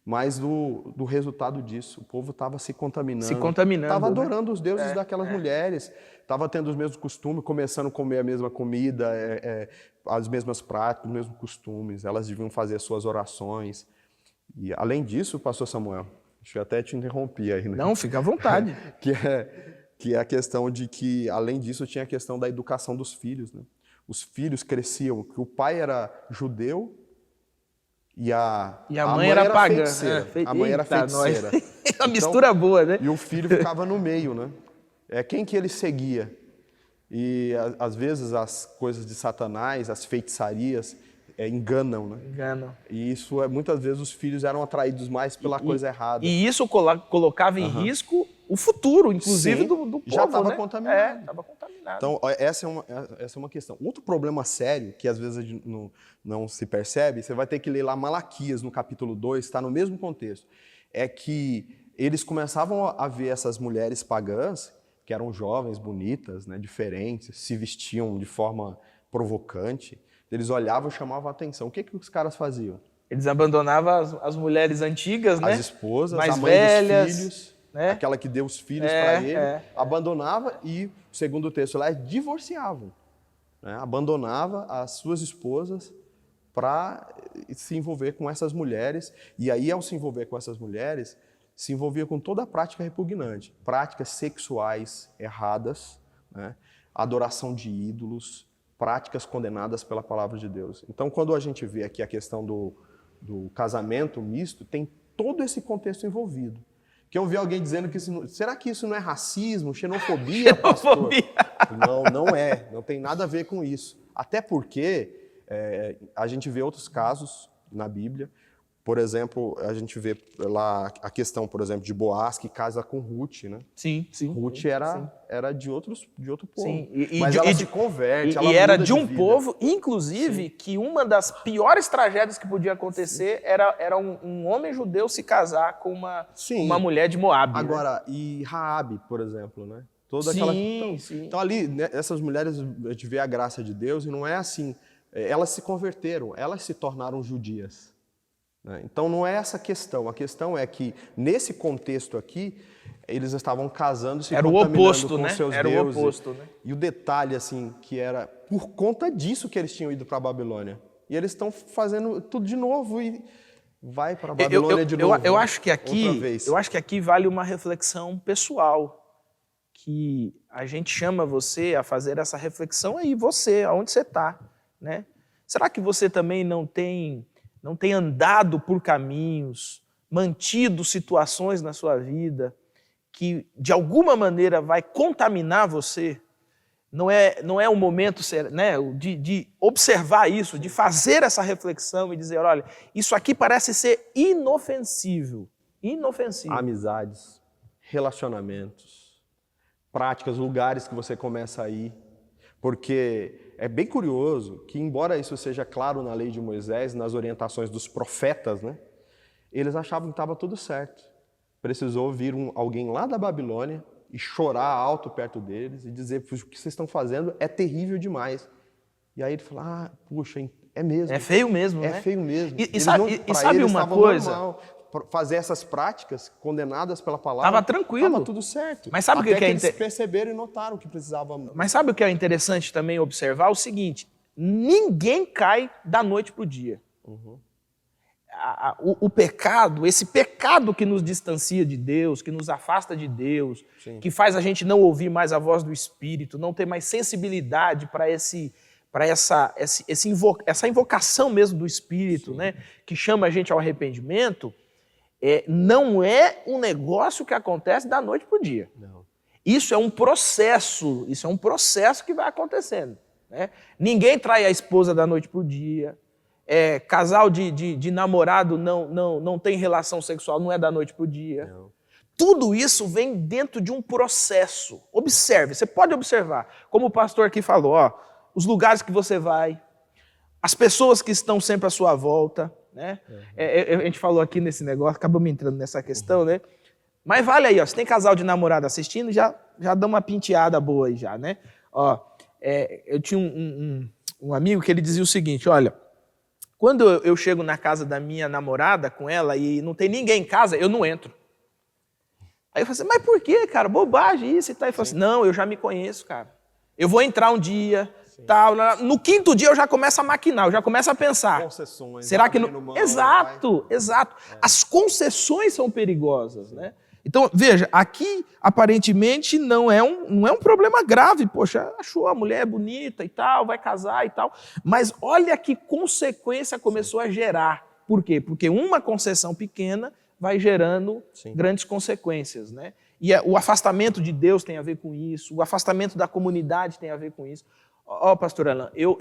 mas do resultado disso. O povo estava se contaminando. Estava adorando os deuses daquelas mulheres, estava tendo os mesmos costumes, começando a comer a mesma comida, as mesmas práticas, os mesmos costumes. Elas deviam fazer as suas orações. E, além disso, pastor Samuel, deixa eu até te interromper aí, né? Não, fica à vontade. que é a questão de que, além disso, tinha a questão da educação dos filhos, né? Os filhos cresciam, que o pai era judeu e a mãe era pagã. A mãe era feiticeira. Uma mistura boa, né? E o filho ficava no meio, né? Quem que ele seguia? E, às vezes, as coisas de Satanás, as feitiçarias, enganam, né? Enganam. E isso, muitas vezes, os filhos eram atraídos mais pela coisa errada. E isso colocava em risco o futuro, inclusive, do povo, já estava né? contaminado. Estava contaminado. Então, essa é uma questão. Outro problema sério, que às vezes a gente não se percebe, você vai ter que ler lá Malaquias, no capítulo 2, está no mesmo contexto. É que eles começavam a ver essas mulheres pagãs, que eram jovens, bonitas, né, diferentes, se vestiam de forma provocante. Eles olhavam e chamavam a atenção. O que os caras faziam? Eles abandonavam as mulheres antigas, né? As esposas, mais a mãe velhas, dos filhos, né? aquela que deu os filhos para ele, abandonava e, segundo o texto lá, divorciavam. Né? Abandonava as suas esposas para se envolver com essas mulheres. E aí, ao se envolver com essas mulheres, se envolvia com toda a prática repugnante. Práticas sexuais erradas, né? Adoração de ídolos, práticas condenadas pela palavra de Deus. Então, quando a gente vê aqui a questão do casamento misto, tem todo esse contexto envolvido. Que eu vi alguém dizendo que será que isso não é racismo, xenofobia, pastor? Não, não é. Não tem nada a ver com isso. Até porque a gente vê outros casos na Bíblia. Por exemplo, a gente vê lá a questão, por exemplo, de Boaz, que casa com Ruth, né? Sim, sim. Ruth era de outro povo. Sim. Mas ela se converte, ela e era muda de um vida. povo, inclusive, que uma das piores tragédias que podia acontecer era um homem judeu se casar com uma mulher de Moabe. Agora, né? E Raabe, por exemplo, né? Toda então ali, né, essas mulheres, a gente vê a graça de Deus e não é assim. Elas se converteram, elas se tornaram judias. Então não é essa a questão é que nesse contexto aqui, eles estavam casando, se contaminando com seus deuses. O oposto, né? E o detalhe, assim, que era por conta disso que eles tinham ido para a Babilônia. E eles estão fazendo tudo de novo e vai para a Babilônia de novo. Eu acho que aqui vale uma reflexão pessoal, que a gente chama você a fazer essa reflexão aí, você, aonde você está, né? Será que você também não tem andado por caminhos, mantido situações na sua vida que, de alguma maneira, vai contaminar você? Não é o momento, né, de observar isso, de fazer essa reflexão e dizer, olha, isso aqui parece ser inofensível. Inofensível. Amizades, relacionamentos, práticas, lugares que você começa a ir. Porque é bem curioso que, embora isso seja claro na lei de Moisés, nas orientações dos profetas, né, eles achavam que estava tudo certo. Precisou vir alguém lá da Babilônia e chorar alto perto deles e dizer, o que vocês estão fazendo é terrível demais. E aí ele falou, puxa, é mesmo. É feio mesmo, né? É feio mesmo. E sabe uma coisa? Normal. Fazer essas práticas condenadas pela palavra. Estava tranquilo. Estava tudo certo. Mas sabe o que eles perceberam e notaram que precisava. Mas sabe o que é interessante também observar? O seguinte: ninguém cai da noite para o dia. Uhum. O pecado, esse pecado que nos distancia de Deus, que nos afasta de Deus, Sim. que faz a gente não ouvir mais a voz do Espírito, não ter mais sensibilidade para essa invocação mesmo do Espírito, né, que chama a gente ao arrependimento. Não é um negócio que acontece da noite para o dia. Não. Isso é um processo que vai acontecendo. Né? Ninguém trai a esposa da noite para o dia. Casal de namorado não tem relação sexual, não é da noite para o dia. Não. Tudo isso vem dentro de um processo. Observe, você pode observar. Como o pastor aqui falou, os lugares que você vai, as pessoas que estão sempre à sua volta. Né? A gente falou aqui nesse negócio, acabamos entrando nessa questão, né? Mas vale aí, se tem casal de namorado assistindo, já dá uma penteada boa aí já, né? Eu tinha um amigo que ele dizia o seguinte, olha, quando eu chego na casa da minha namorada com ela e não tem ninguém em casa, eu não entro. Aí eu falei assim, mas por quê, cara? Bobagem isso e tal. Ele falou assim, não, eu já me conheço, cara. Eu vou entrar um dia... Tal, no quinto dia eu já começo a maquinar, eu já começo a pensar. Concessões. Será que não... Exato. As concessões são perigosas, né? Então, veja, aqui aparentemente não é um problema grave. Poxa, achou a mulher bonita e tal, vai casar e tal. Mas olha que consequência começou a gerar. Por quê? Porque uma concessão pequena vai gerando grandes consequências, né? E o afastamento de Deus tem a ver com isso, o afastamento da comunidade tem a ver com isso. Pastor Alan, eu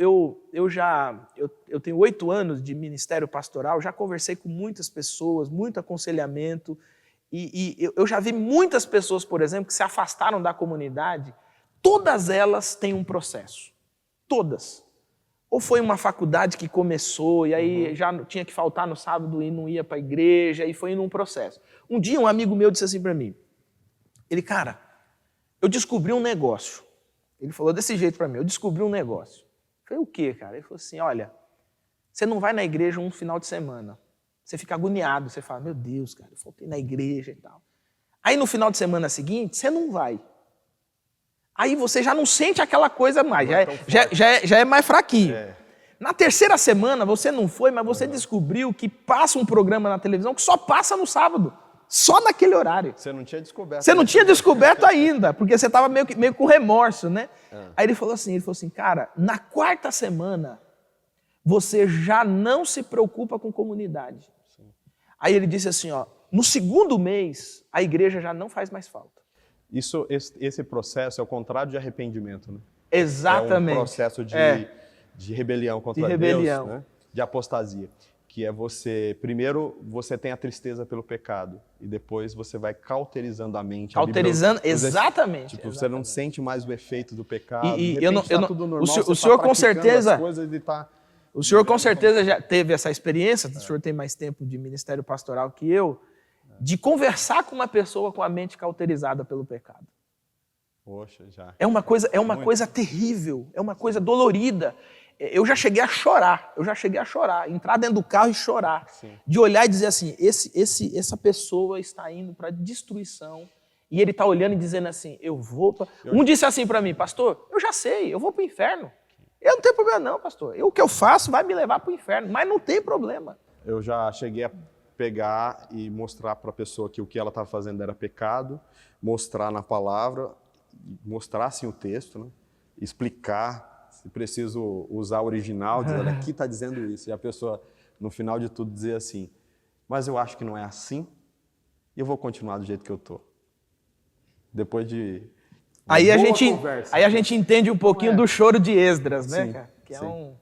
tenho 8 anos de ministério pastoral, já conversei com muitas pessoas, muito aconselhamento, e eu já vi muitas pessoas, por exemplo, que se afastaram da comunidade, todas elas têm um processo, todas. Ou foi uma faculdade que começou, e aí já tinha que faltar no sábado e não ia para a igreja, e foi num processo. Um dia um amigo meu disse assim para mim, cara, eu descobri um negócio. Ele falou desse jeito para mim, eu descobri um negócio. Eu falei, o quê, cara? Ele falou assim, olha, você não vai na igreja um final de semana. Você fica agoniado, você fala, meu Deus, cara, eu faltei na igreja e tal. Aí no final de semana seguinte, você não vai. Aí você já não sente aquela coisa mais, já é mais fraquinho. Na terceira semana você não foi, mas você descobriu que passa um programa na televisão que só passa no sábado. Só naquele horário. Você não tinha descoberto. Você não tinha descoberto ainda, porque você estava meio com remorso, né? Aí ele falou assim, cara, na quarta semana, você já não se preocupa com comunidade. Sim. Aí ele disse assim, ó, no segundo mês, a igreja já não faz mais falta. Esse processo é o contrário de arrependimento, né? Exatamente. É um processo de rebelião contra Deus, né? De apostasia. Que é primeiro você tem a tristeza pelo pecado e depois você vai cauterizando a mente. Cauterizando, exatamente. Tipo, você não sente mais o efeito do pecado. Tudo normal, o senhor com certeza... O senhor com certeza já teve essa experiência, o senhor tem mais tempo de ministério pastoral que eu, de conversar com uma pessoa com a mente cauterizada pelo pecado. Poxa, já. É uma coisa terrível, é uma coisa dolorida. Eu já cheguei a chorar, entrar dentro do carro e chorar. Sim. De olhar e dizer assim, essa pessoa está indo para destruição. E ele está olhando e dizendo assim, Um disse assim para mim, pastor, eu já sei, eu vou para o inferno. Eu não tenho problema não, pastor. O que eu faço vai me levar para o inferno, mas não tem problema. Eu já cheguei a pegar e mostrar para a pessoa que o que ela estava fazendo era pecado, mostrar na palavra, mostrar assim o texto, né? Explicar, se preciso usar o original, dizer, olha, aqui está dizendo isso. E a pessoa, no final de tudo, dizer assim, mas eu acho que não é assim e eu vou continuar do jeito que eu estou. Depois de... Aí a gente entende um pouquinho do choro de Esdras, né, sim, cara? Que sim.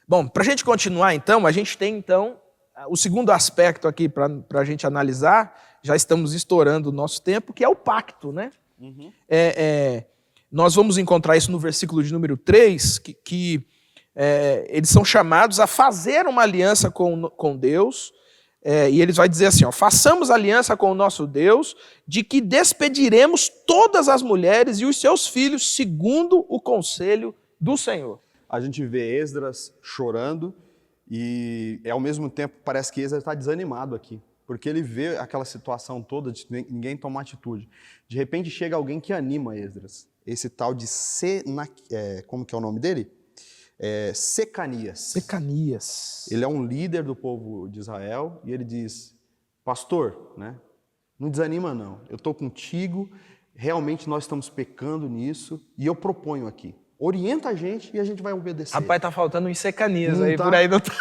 Bom, para a gente continuar então, a gente tem então o segundo aspecto aqui para a gente analisar, já estamos estourando o nosso tempo, que é o pacto, né? Uhum. Nós vamos encontrar isso no versículo de número 3, que eles são chamados a fazer uma aliança com Deus, e eles vão dizer assim, ó, façamos aliança com o nosso Deus, de que despediremos todas as mulheres e os seus filhos, segundo o conselho do Senhor. A gente vê Esdras chorando e, ao mesmo tempo, parece que Esdras está desanimado aqui, porque ele vê aquela situação toda de ninguém tomar atitude. De repente, chega alguém que anima Esdras. Esse tal de como que é o nome dele? Secanias. Secanias. Ele é um líder do povo de Israel e ele diz, pastor, né, não desanima não, eu estou contigo, realmente nós estamos pecando nisso e eu proponho aqui, orienta a gente e a gente vai obedecer. Rapaz, tá faltando um Secanias não aí, tá, por aí. Não tá.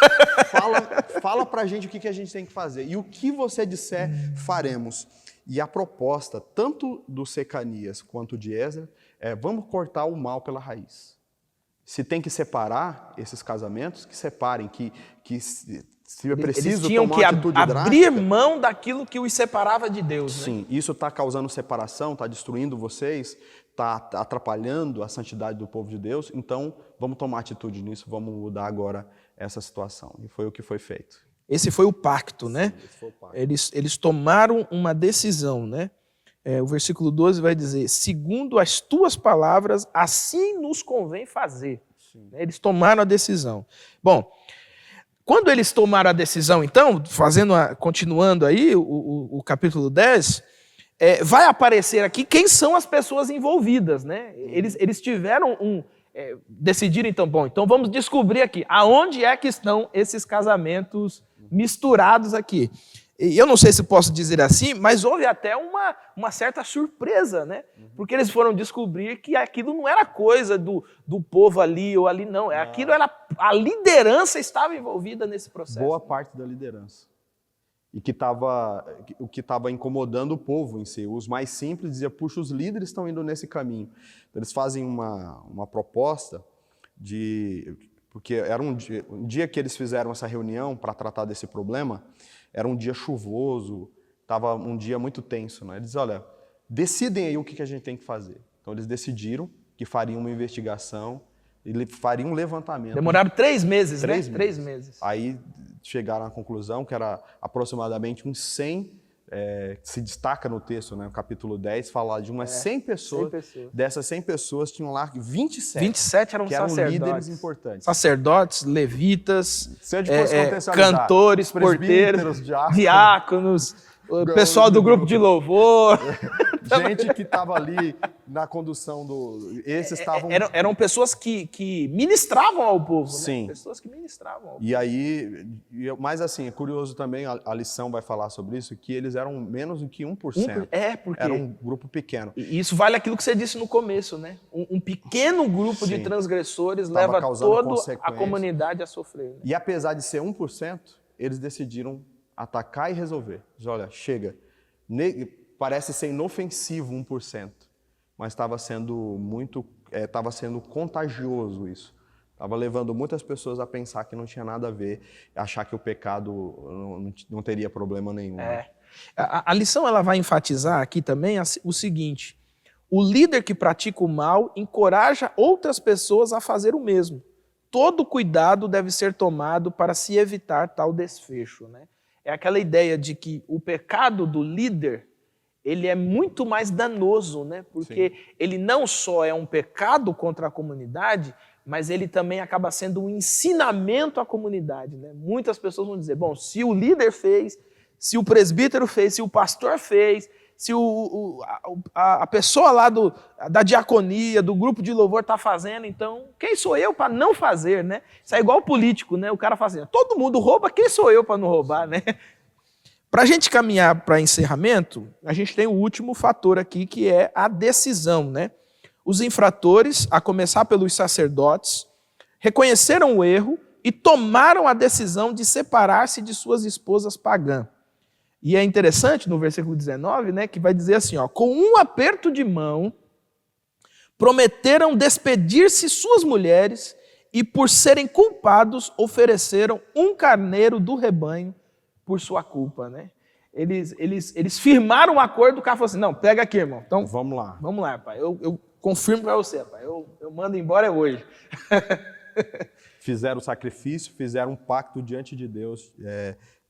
Fala pra gente o que a gente tem que fazer e o que você disser, faremos. E a proposta, tanto do Secanias quanto de Esdras, vamos cortar o mal pela raiz. Se tem que separar esses casamentos, que separem, que se é preciso eles tinham tomar que uma atitude abrir drástica, mão daquilo que os separava de Deus. Sim, né? Isso está causando separação, está destruindo vocês, está atrapalhando a santidade do povo de Deus, então vamos tomar atitude nisso, vamos mudar agora essa situação. E foi o que foi feito. Esse foi o pacto, né? Sim, esse foi o pacto. Eles tomaram uma decisão, né? O versículo 12 vai dizer, segundo as tuas palavras, assim nos convém fazer. Sim. Eles tomaram a decisão. Bom, quando eles tomaram a decisão, então, continuando aí o capítulo 10, vai aparecer aqui quem são as pessoas envolvidas, né? Eles tiveram decidiram, então, então vamos descobrir aqui, aonde é que estão esses casamentos misturados aqui. E eu não sei se posso dizer assim, mas houve até uma certa surpresa, né? Porque eles foram descobrir que aquilo não era coisa do povo ali ou ali, não. Aquilo era, a liderança estava envolvida nesse processo. Boa parte da liderança. E o que estava incomodando o povo em si. Os mais simples diziam, puxa, os líderes estão indo nesse caminho. Então, eles fazem uma proposta porque era um dia que eles fizeram essa reunião para tratar desse problema, era um dia chuvoso, estava um dia muito tenso, né? Eles dizem, olha, decidem aí o que a gente tem que fazer. Então eles decidiram que fariam uma investigação, e fariam um levantamento. Demoraram 3 meses, né? 3 meses. Aí chegaram à conclusão que era aproximadamente uns 100 se destaca no texto, né, no capítulo 10, fala de umas 100 pessoas. 100 pessoas. Dessas 100 pessoas, tinham lá 27. 27 eram que eram sacerdotes. líderes importantes. Sacerdotes, levitas, Se a gente fosse contextualizar, cantores, porteiros, diáconos, o pessoal do grupo de louvor. Gente que estava ali na condução do... Esses estavam... Eram pessoas que ministravam ao povo, Sim. Né? Pessoas que ministravam ao povo. E aí, mas assim, é curioso também, a lição vai falar sobre isso, que eles eram menos do que 1%. Porque... Era um grupo pequeno. E isso vale aquilo que você disse no começo, né? Um pequeno grupo de transgressores leva toda a comunidade a sofrer. Né? E apesar de ser 1%, eles decidiram atacar e resolver. Diz, olha, chega. Parece ser inofensivo 1%, mas estava sendo contagioso isso. Estava levando muitas pessoas a pensar que não tinha nada a ver, achar que o pecado não teria problema nenhum. Né? A lição ela vai enfatizar aqui também o seguinte: o líder que pratica o mal encoraja outras pessoas a fazer o mesmo. Todo cuidado deve ser tomado para se evitar tal desfecho. Né? É aquela ideia de que o pecado do líder ele é muito mais danoso, né? Porque ele não só é um pecado contra a comunidade, mas ele também acaba sendo um ensinamento à comunidade. Né? Muitas pessoas vão dizer, bom, se o líder fez, se o presbítero fez, se o pastor fez, se a pessoa lá da diaconia, do grupo de louvor está fazendo, então quem sou eu para não fazer? Né? Isso é igual político, né? O cara fala assim, todo mundo rouba, quem sou eu para não roubar? Né? Para a gente caminhar para encerramento, a gente tem o último fator aqui, que é a decisão. Né? Os infratores, a começar pelos sacerdotes, reconheceram o erro e tomaram a decisão de separar-se de suas esposas pagãs. E é interessante, no versículo 19, né, que vai dizer assim, ó, com um aperto de mão, prometeram despedir-se suas mulheres e, por serem culpados, ofereceram um carneiro do rebanho por sua culpa, né? Eles firmaram um acordo, o cara falou assim, não, pega aqui, irmão. Então, vamos lá. Vamos lá, pai. Eu confirmo para você, pai. Eu mando embora hoje. Fizeram o sacrifício, fizeram um pacto diante de Deus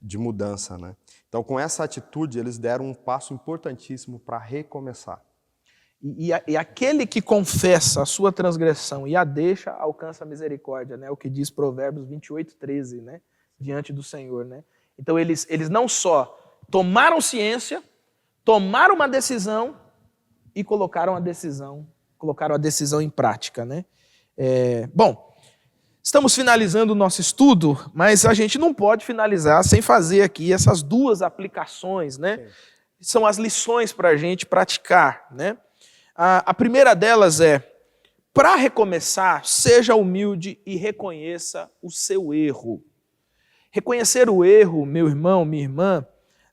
de mudança, né? Então, com essa atitude, eles deram um passo importantíssimo para recomeçar. E aquele que confessa a sua transgressão e a deixa, alcança a misericórdia, né? O que diz Provérbios 28:13, né? Diante do Senhor, né? Então, eles não só tomaram ciência, tomaram uma decisão e colocaram a decisão em prática, né? Bom, estamos finalizando o nosso estudo, mas a gente não pode finalizar sem fazer aqui essas duas aplicações, né? Sim. São as lições para a gente praticar, né? A primeira delas é, para recomeçar, seja humilde e reconheça o seu erro. Reconhecer o erro, meu irmão, minha irmã,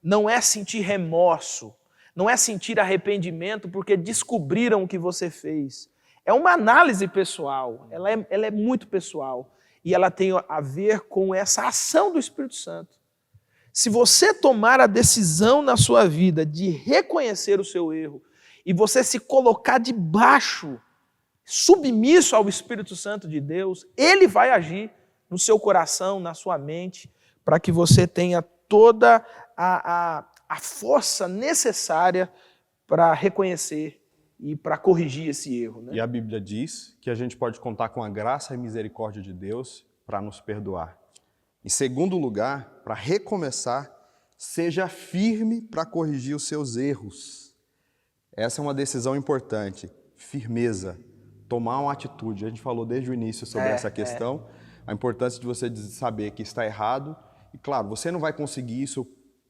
não é sentir remorso, não é sentir arrependimento porque descobriram o que você fez. É uma análise pessoal, ela é muito pessoal e ela tem a ver com essa ação do Espírito Santo. Se você tomar a decisão na sua vida de reconhecer o seu erro e você se colocar debaixo, submisso ao Espírito Santo de Deus, ele vai agir no seu coração, na sua mente, para que você tenha toda a força necessária para reconhecer e para corrigir esse erro. Né? E a Bíblia diz que a gente pode contar com a graça e misericórdia de Deus para nos perdoar. Em segundo lugar, para recomeçar, seja firme para corrigir os seus erros. Essa é uma decisão importante, firmeza, tomar uma atitude. A gente falou desde o início sobre essa questão, a importância de você saber que está errado. E claro, você não vai conseguir isso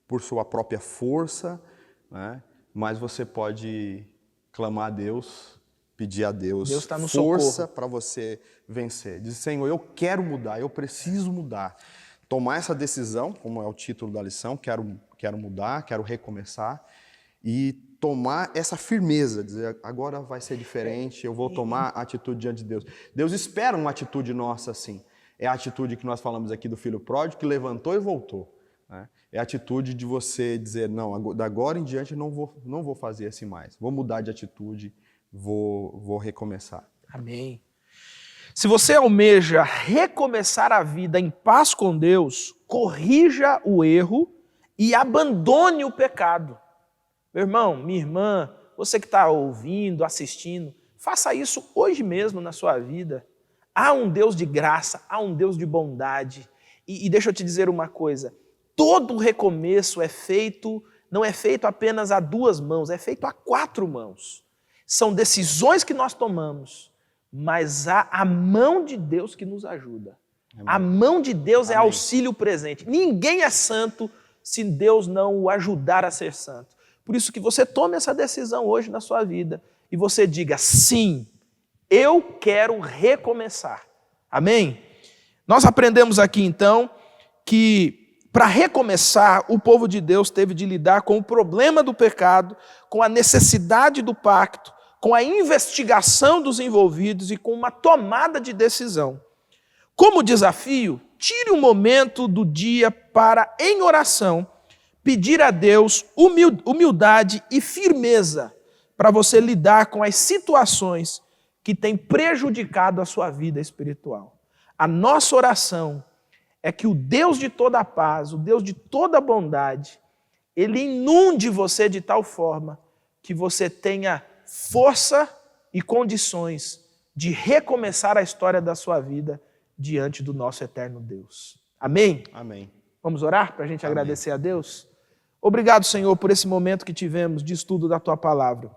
por sua própria força, né? Mas você pode clamar a Deus, pedir a Deus força para você vencer. Diz, Senhor, eu quero mudar, eu preciso mudar. Tomar essa decisão, como é o título da lição, quero mudar, quero recomeçar, e tomar essa firmeza, dizer, agora vai ser diferente, eu vou tomar atitude diante de Deus. Deus espera uma atitude nossa assim. É a atitude que nós falamos aqui do filho pródigo, que levantou e voltou. Né? É a atitude de você dizer, não, da agora em diante não vou fazer assim mais. Vou mudar de atitude, vou recomeçar. Amém. Se você almeja recomeçar a vida em paz com Deus, corrija o erro e abandone o pecado. Meu irmão, minha irmã, você que está ouvindo, assistindo, faça isso hoje mesmo na sua vida. Há um Deus de graça, há um Deus de bondade. E deixa eu te dizer uma coisa, todo recomeço não é feito apenas a 2 mãos, é feito a 4 mãos. São decisões que nós tomamos, mas há a mão de Deus que nos ajuda. Amém. A mão de Deus é auxílio presente. Ninguém é santo se Deus não o ajudar a ser santo. Por isso que você tome essa decisão hoje na sua vida e você diga, sim, eu quero recomeçar. Amém? Nós aprendemos aqui então que para recomeçar, o povo de Deus teve de lidar com o problema do pecado, com a necessidade do pacto, com a investigação dos envolvidos e com uma tomada de decisão. Como desafio, tire um momento do dia para, em oração, pedir a Deus humildade e firmeza para você lidar com as situações que têm prejudicado a sua vida espiritual. A nossa oração é que o Deus de toda a paz, o Deus de toda a bondade, Ele inunde você de tal forma que você tenha força e condições de recomeçar a história da sua vida diante do nosso eterno Deus. Amém? Amém. Vamos orar para a gente agradecer a Deus? Obrigado, Senhor, por esse momento que tivemos de estudo da Tua Palavra.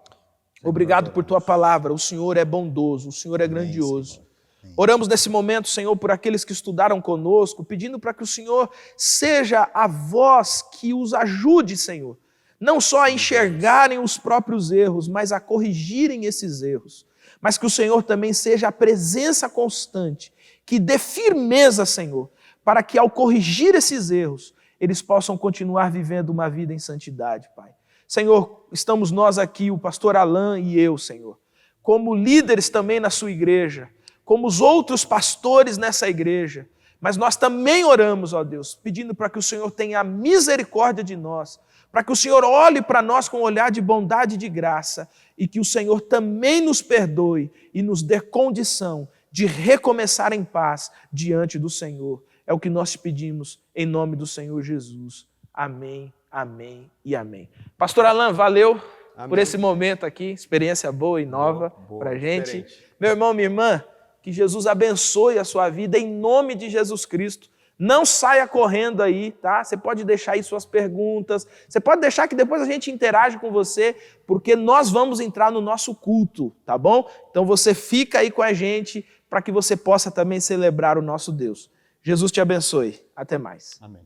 Obrigado por Tua Palavra. O Senhor é bondoso, o Senhor é grandioso. Oramos nesse momento, Senhor, por aqueles que estudaram conosco, pedindo para que o Senhor seja a voz que os ajude, Senhor, não só a enxergarem os próprios erros, mas a corrigirem esses erros. Mas que o Senhor também seja a presença constante, que dê firmeza, Senhor, para que ao corrigir esses erros, eles possam continuar vivendo uma vida em santidade, Pai. Senhor, estamos nós aqui, o pastor Alain e eu, Senhor, como líderes também na sua igreja, como os outros pastores nessa igreja, mas nós também oramos, ó Deus, pedindo para que o Senhor tenha misericórdia de nós, para que o Senhor olhe para nós com um olhar de bondade e de graça, e que o Senhor também nos perdoe e nos dê condição de recomeçar em paz diante do Senhor. É o que nós te pedimos em nome do Senhor Jesus. Amém, amém e amém. Pastor Alain, valeu por esse momento aqui, experiência boa e nova para a gente. Meu irmão, minha irmã, que Jesus abençoe a sua vida em nome de Jesus Cristo. Não saia correndo aí, tá? Você pode deixar aí suas perguntas, você pode deixar que depois a gente interage com você, porque nós vamos entrar no nosso culto, tá bom? Então você fica aí com a gente para que você possa também celebrar o nosso Deus. Jesus te abençoe. Até mais. Amém.